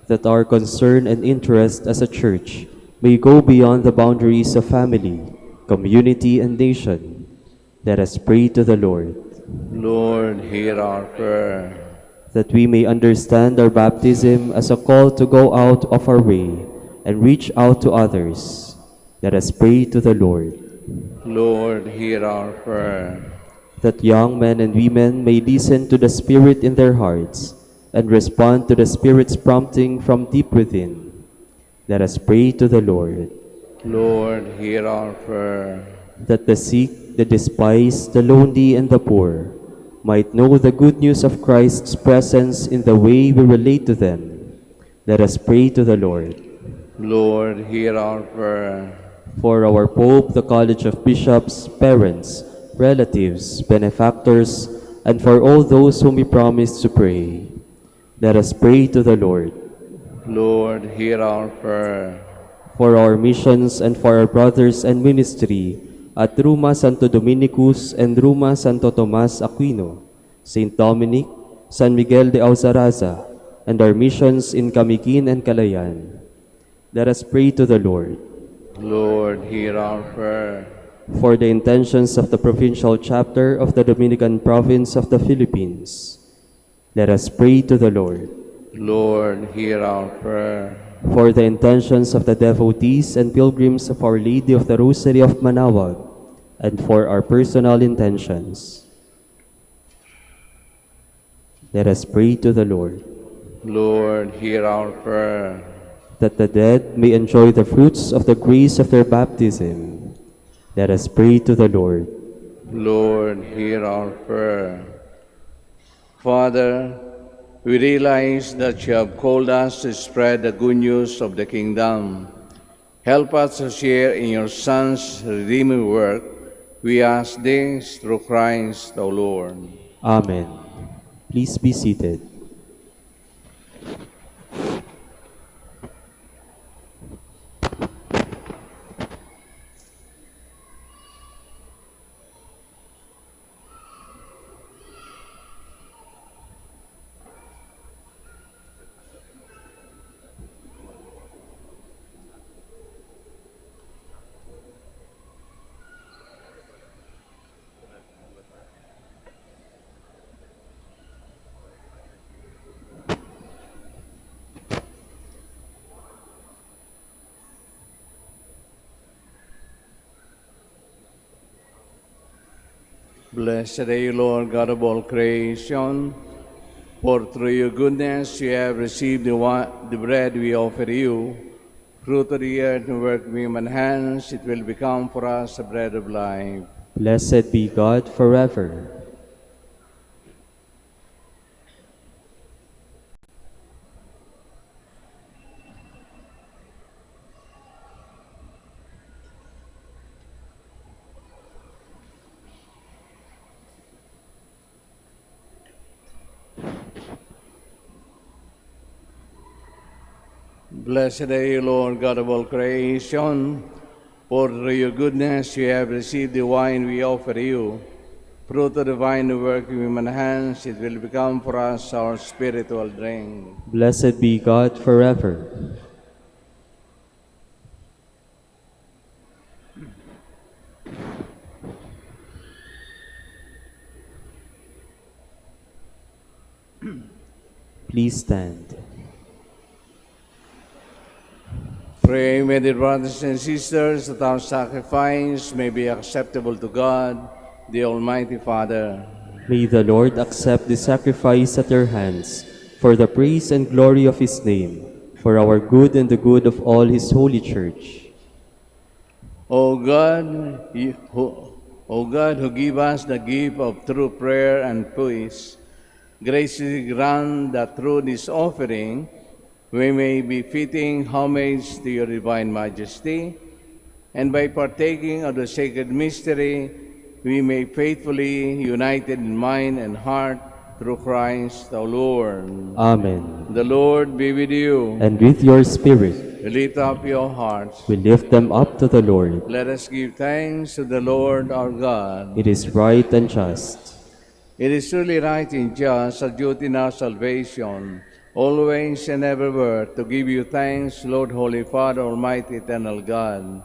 that our concern and interest as a church may go beyond the boundaries of family, community, and nation. Let us pray to the Lord. Lord, hear our prayer. That we may understand our baptism as a call to go out of our way and reach out to others. Let us pray to the Lord. Lord, hear our prayer. That young men and women may listen to the Spirit in their hearts and respond to the Spirit's prompting from deep within. Let us pray to the Lord. Lord, hear our prayer. That the sick, the despised, the lonely, and the poor might know the good news of Christ's presence in the way we relate to them. Let us pray to the Lord. Lord, hear our prayer. For our Pope, the College of Bishops, parents, relatives, benefactors, and for all those whom we promise to pray, let us pray to the Lord. Lord, hear our prayer. For our missions and for our brothers and ministry at Ruma Santo Dominicus and Ruma Santo Tomas Aquino, St. Dominic, San Miguel de Auzaraza, and our missions in Camiguin and Calayan. Let us pray to the Lord. Lord, hear our prayer. For the intentions of the provincial chapter of the Dominican province of the Philippines, let us pray to the Lord. Lord, hear our prayer. For the intentions of the devotees and pilgrims of Our Lady of the Rosary of Manaoag, and for our personal intentions, let us pray to the Lord. Lord, hear our prayer. That the dead may enjoy the fruits of the grace of their baptism, let us pray to the Lord. Lord, hear our prayer. Father, we realize that you have called us to spread the good news of the kingdom. Help us to share in your Son's redeeming work. We ask this through Christ our Lord. Amen. Please be seated. Blessed are you, Lord God of all creation, for through your goodness you have received the bread we offer you. Fruit of the earth and work of human hands, it will become for us a bread of life. Blessed be God forever. Blessed are you, Lord God of all creation, for through your goodness you have received the wine we offer you. Fruit of the vine, the work of human hands, it will become for us our spiritual drink. Blessed be God forever. Please stand. Pray, my dear brothers and sisters, that our sacrifice may be acceptable to God, the Almighty Father. May the Lord accept the sacrifice at your hands for the praise and glory of his name, for our good and the good of all his holy church. O God, who give us the gift of true prayer and peace, graciously grant that through this offering we may be fitting homage to your divine majesty, and by partaking of the sacred mystery, we may faithfully, united in mind and heart, through Christ our Lord. Amen. The Lord be with you. And with your spirit, Lift up your hearts. we lift them up to the Lord. Let us give thanks to the Lord our God. It is right and just. It is truly right and just, a duty in our salvation, always and everywhere, to give you thanks, Lord, Holy Father, Almighty, Eternal God.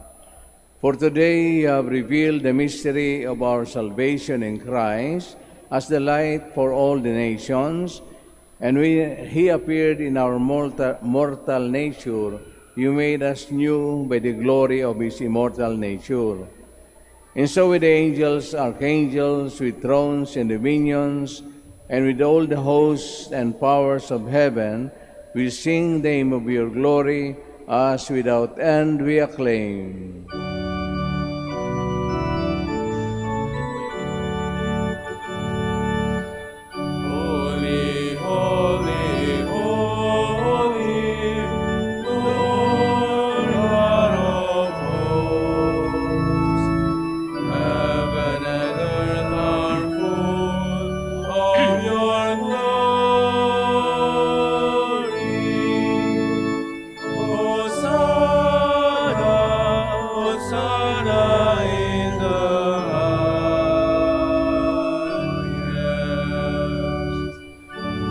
For today you have revealed the mystery of our salvation in Christ as the light for all the nations, and He appeared in our mortal nature. You made us new by the glory of His immortal nature. And so with the angels, archangels, with thrones and dominions, and with all the hosts and powers of heaven, we sing the hymn of your glory, as without end we acclaim. Holy, holy, holy, Lord God of hosts. Heaven and earth are full of your glory. Hosanna, Hosanna in the highest.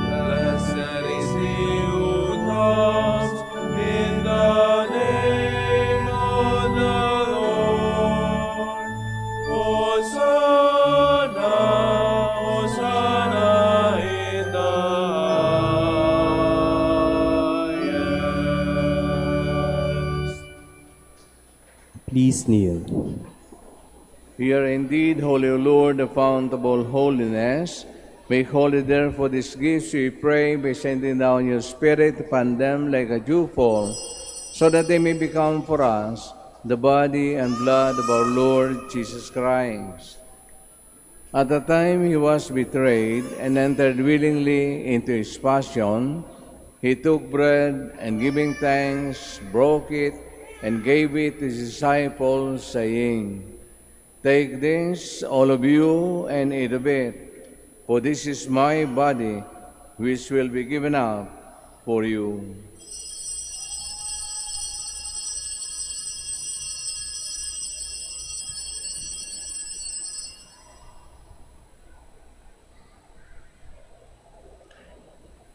Blessed is he who comes in the name of the Lord. Hosanna, Hosanna in the highest. Please kneel. You are indeed, Holy Lord, the fount of all holiness. Make holy therefore these gifts, we pray, by sending down your Spirit upon them like a dewfall, so that they may become for us the body and blood of our Lord Jesus Christ. At the time he was betrayed and entered willingly into his passion, he took bread and giving thanks, broke it, and gave it to his disciples, saying, "Take this, all of you, and eat of it, for this is my body, which will be given up for you."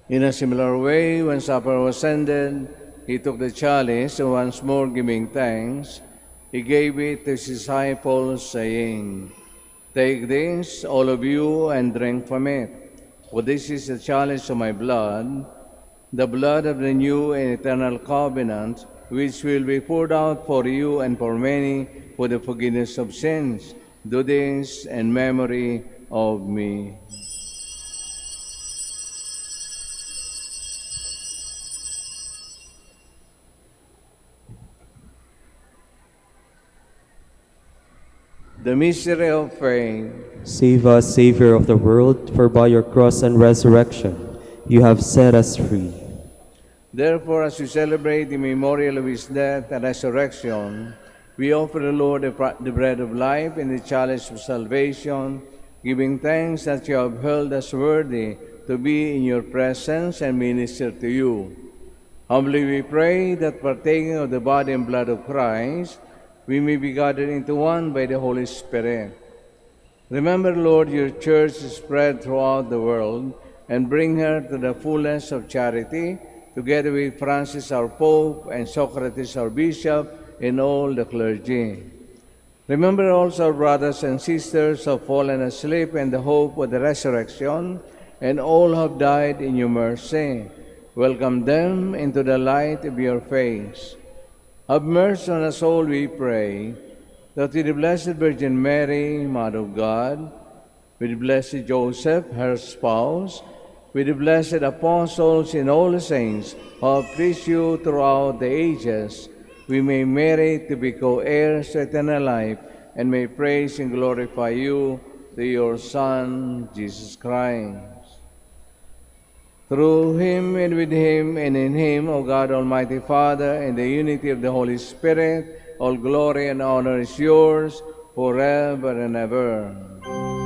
In a similar way, when supper was ended, he took the chalice, and once more giving thanks, he gave it to his disciples, saying, "Take this, all of you, and drink from it, for this is the chalice of my blood, the blood of the new and eternal covenant, which will be poured out for you and for many for the forgiveness of sins. Do this in memory of me. The mystery of faith. Save us, Savior of the world, for by your cross and resurrection you have set us free. Therefore, as we celebrate the memorial of his death and resurrection, we offer the Lord the bread of life and the chalice of salvation, giving thanks that you have held us worthy to be in your presence and minister to you. Humbly we pray that partaking of the body and blood of Christ, we may be gathered into one by the Holy Spirit. Remember, Lord, your church spread throughout the world, and bring her to the fullness of charity, together with Francis our Pope and Socrates our Bishop and all the clergy. Remember also our brothers and sisters who have fallen asleep in the hope of the resurrection, and all who have died in your mercy. Welcome them into the light of your face. Have mercy on us all, we pray, that with the Blessed Virgin Mary, Mother of God, with the Blessed Joseph, her spouse, with the blessed apostles and all the saints who have pleased you throughout the ages, we may merit to be co-heirs to eternal life, and may praise and glorify you through your Son, Jesus Christ. Through him and with him and in him, O God, Almighty Father, in the unity of the Holy Spirit, all glory and honor is yours forever and ever. Amen.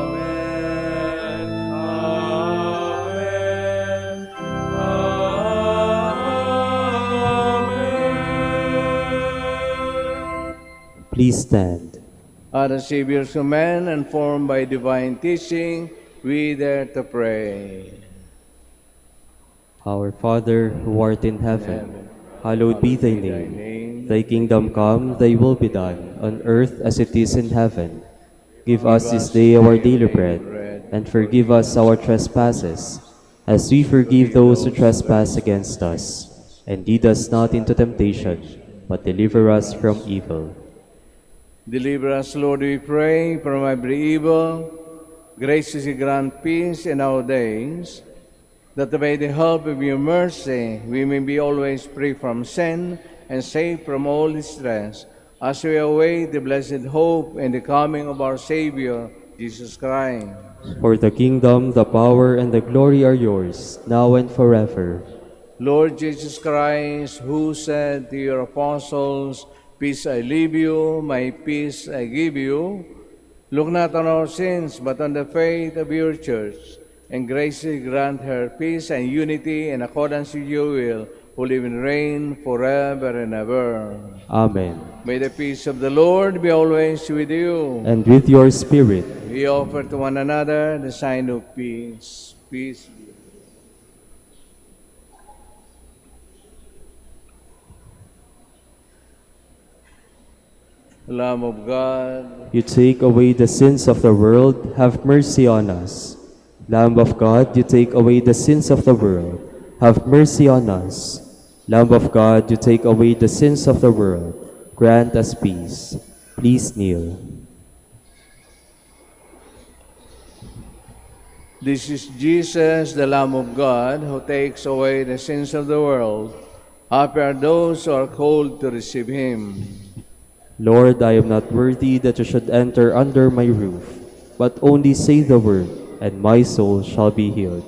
Amen. Amen. Please stand. Are the Saviors of men, and formed by divine teaching, we dare to pray. Our Father, who art in heaven, hallowed be thy name. Thy kingdom come, thy will be done, on earth as it is in heaven. Give us this day our daily bread, and forgive us our trespasses, as we forgive those who trespass against us. And lead us not into temptation, but deliver us from evil. Deliver us, Lord, we pray, from every evil. Graciously grant peace in our days, that by the help of your mercy we may be always free from sin and safe from all distress, as we await the blessed hope and the coming of our Savior, Jesus Christ. For the kingdom, the power, and the glory are yours, now and forever. Lord Jesus Christ, who said to your apostles, "Peace I leave you, my peace I give you," look not on our sins, but on the faith of your church, and graciously grant her peace and unity in accordance with your will, who live and reign forever and ever. Amen. May the peace of the Lord be always with you. And with your spirit. We offer to one another the sign of peace. Peace. Lamb of God, You take away the sins of the world, have mercy on us. Lamb of God, you take away the sins of the world, have mercy on us. Lamb of God, you take away the sins of the world, grant us peace. Please kneel. this is Jesus, the Lamb of God, who takes away the sins of the world. Happy are those who are called to receive him. Lord, I am not worthy that you should enter under my roof, but only say the word, and my soul shall be healed.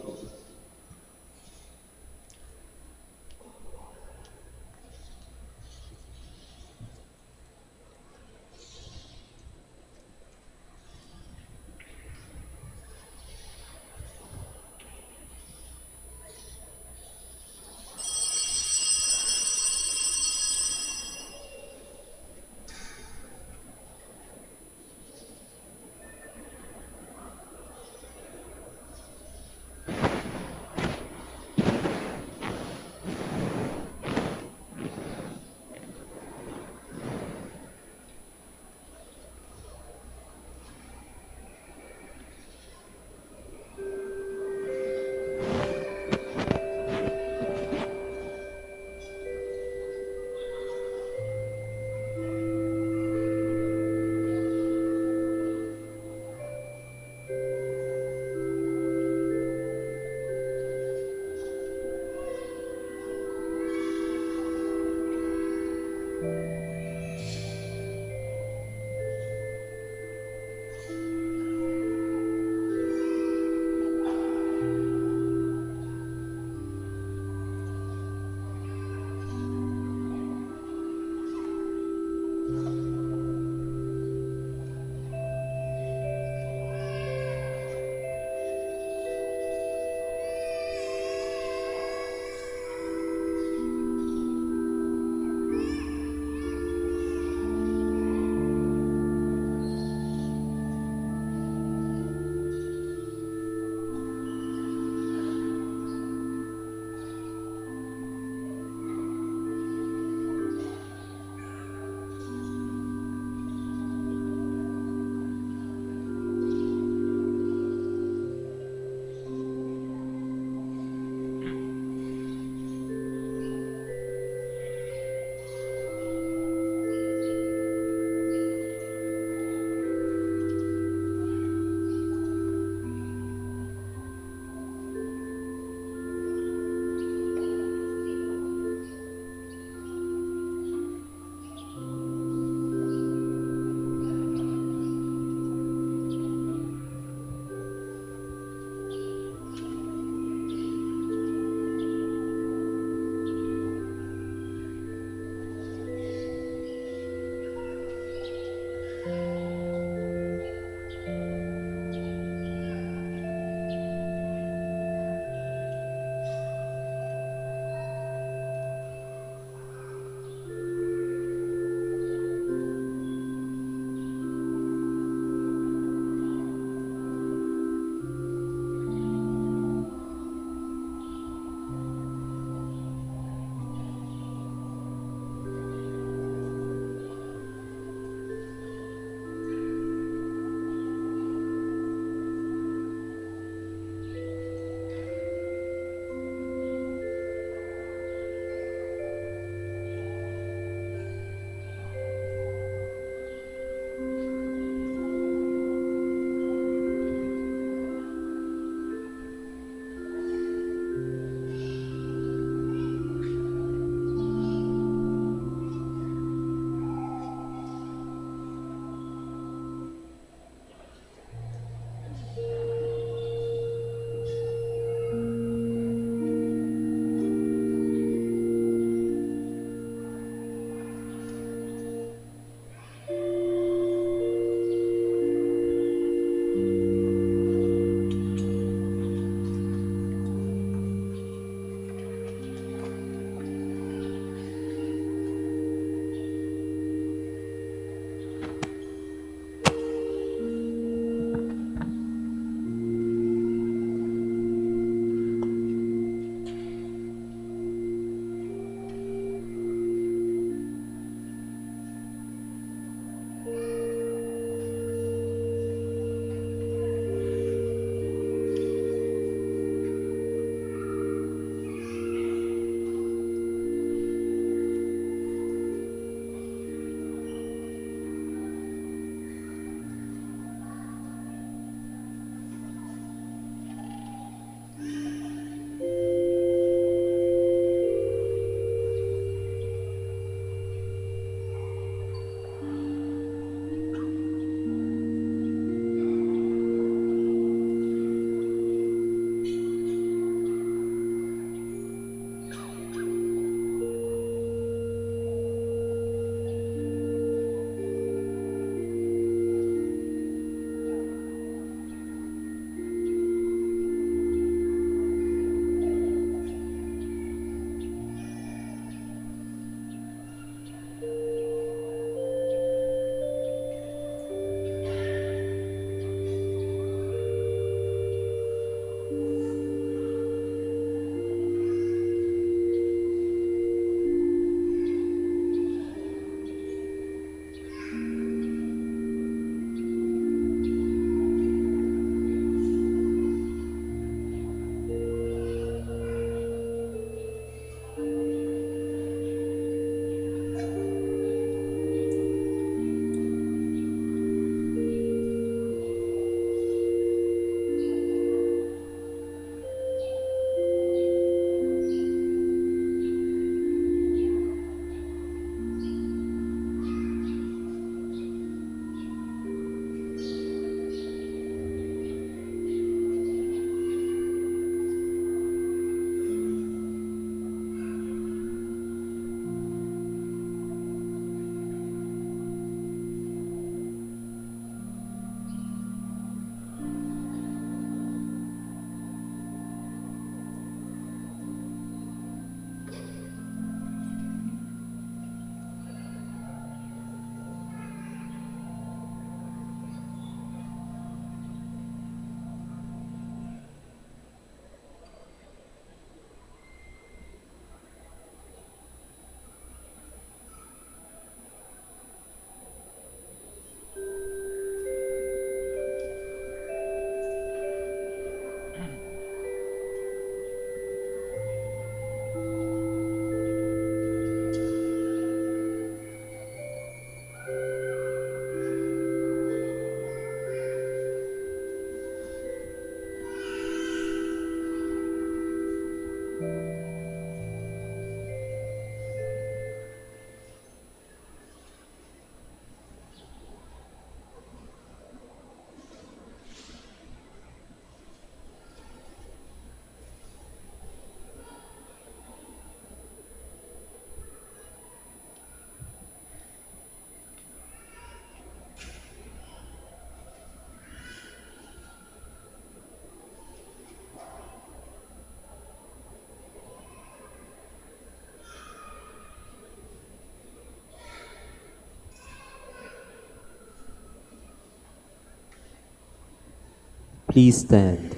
Please stand.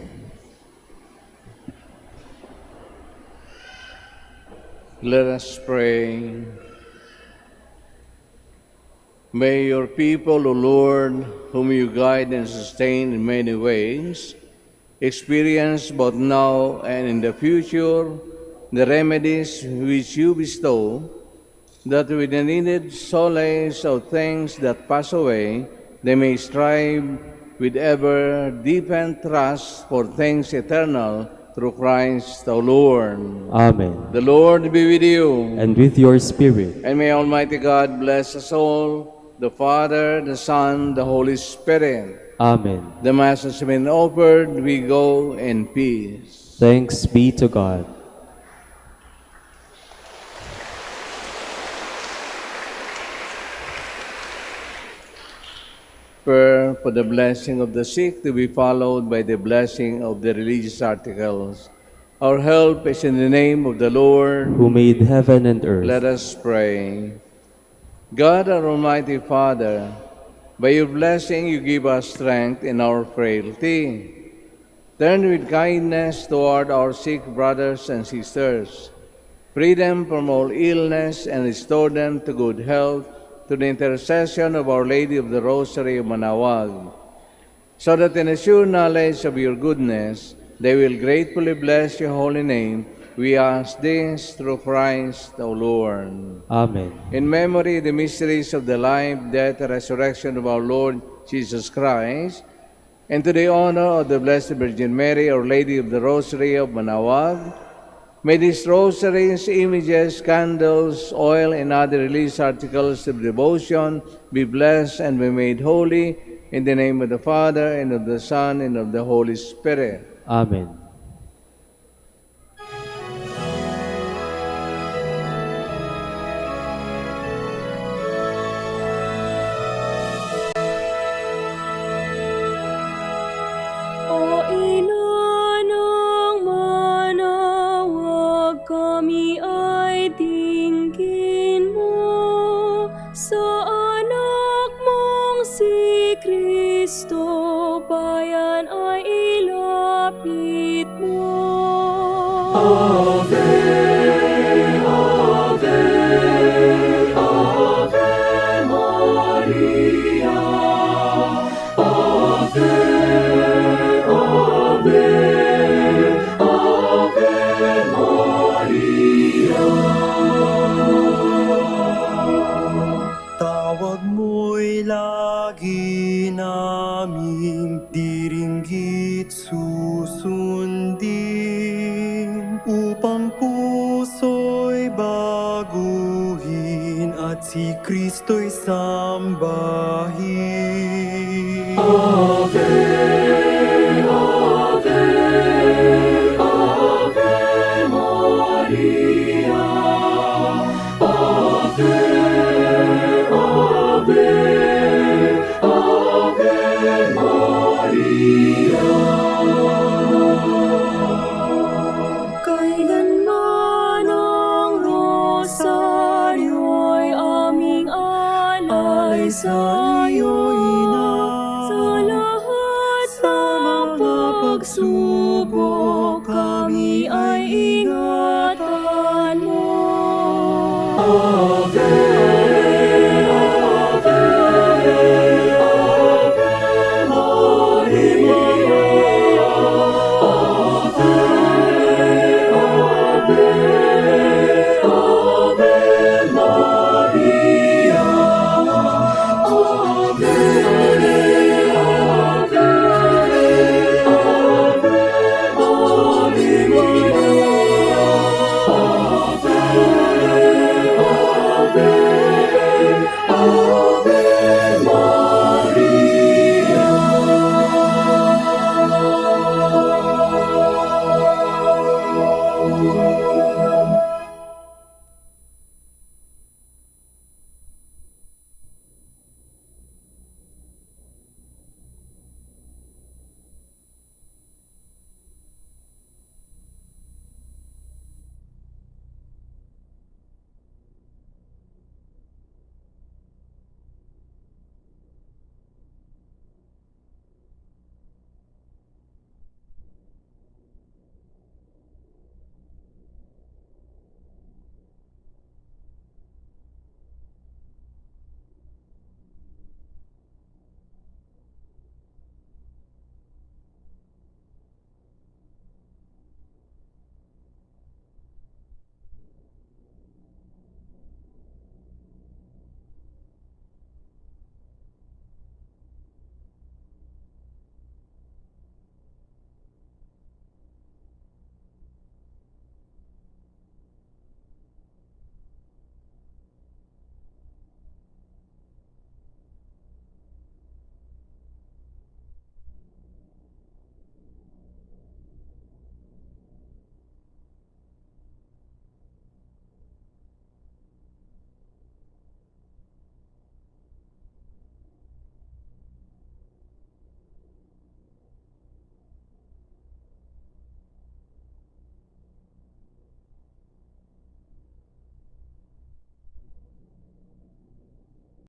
Let us pray. May your people, O Lord, whom you guide and sustain in many ways, experience both now and in the future the remedies which you bestow, that with the needed solace of things that pass away, they may strive with ever deepened trust for things eternal through Christ our Lord. Amen. The Lord be with you. And with your spirit. And may Almighty God bless us all, the Father, the Son, the Holy Spirit. Amen. The Mass has been offered, we go in peace. Thanks be to God. Prayer for the blessing of the sick to be followed by the blessing of the religious articles. Our help is in the name of the Lord, Who made heaven and earth. Let us pray. God, our Almighty Father, by your blessing you give us strength in our frailty. Turn with kindness toward our sick brothers and sisters. Free them from all illness and restore them to good health through the intercession of Our Lady of the Rosary of Manaoag, so that in a sure knowledge of your goodness, they will gratefully bless your holy name. We ask this through Christ our Lord. Amen. In memory of the mysteries of the life, death, and resurrection of our Lord Jesus Christ, and to the honor of the Blessed Virgin Mary, Our Lady of the Rosary of Manaoag, may these rosaries, images, candles, oil, and other religious articles of devotion be blessed and be made holy in the name of the Father, and of the Son, and of the Holy Spirit. Amen. O Ina ng Manaoag, kami ay dinggin mo. Sa anak mong si Kristo, bayan ay ilapit mo. Ave, Ave, Ave Maria. Ave, Ave, Ave Maria. Tawag mo'y lagi naming diringgit susundin, upang puso'y baguhin at si Kristo'y sambahin. Ave, Ave, Ave Maria. Ave, Ave, Ave Maria. Kailanman ang rosaryo'y aming alay sa iyo, Ina. Sa lahat ng pagsubok, kami ay ingatan mo.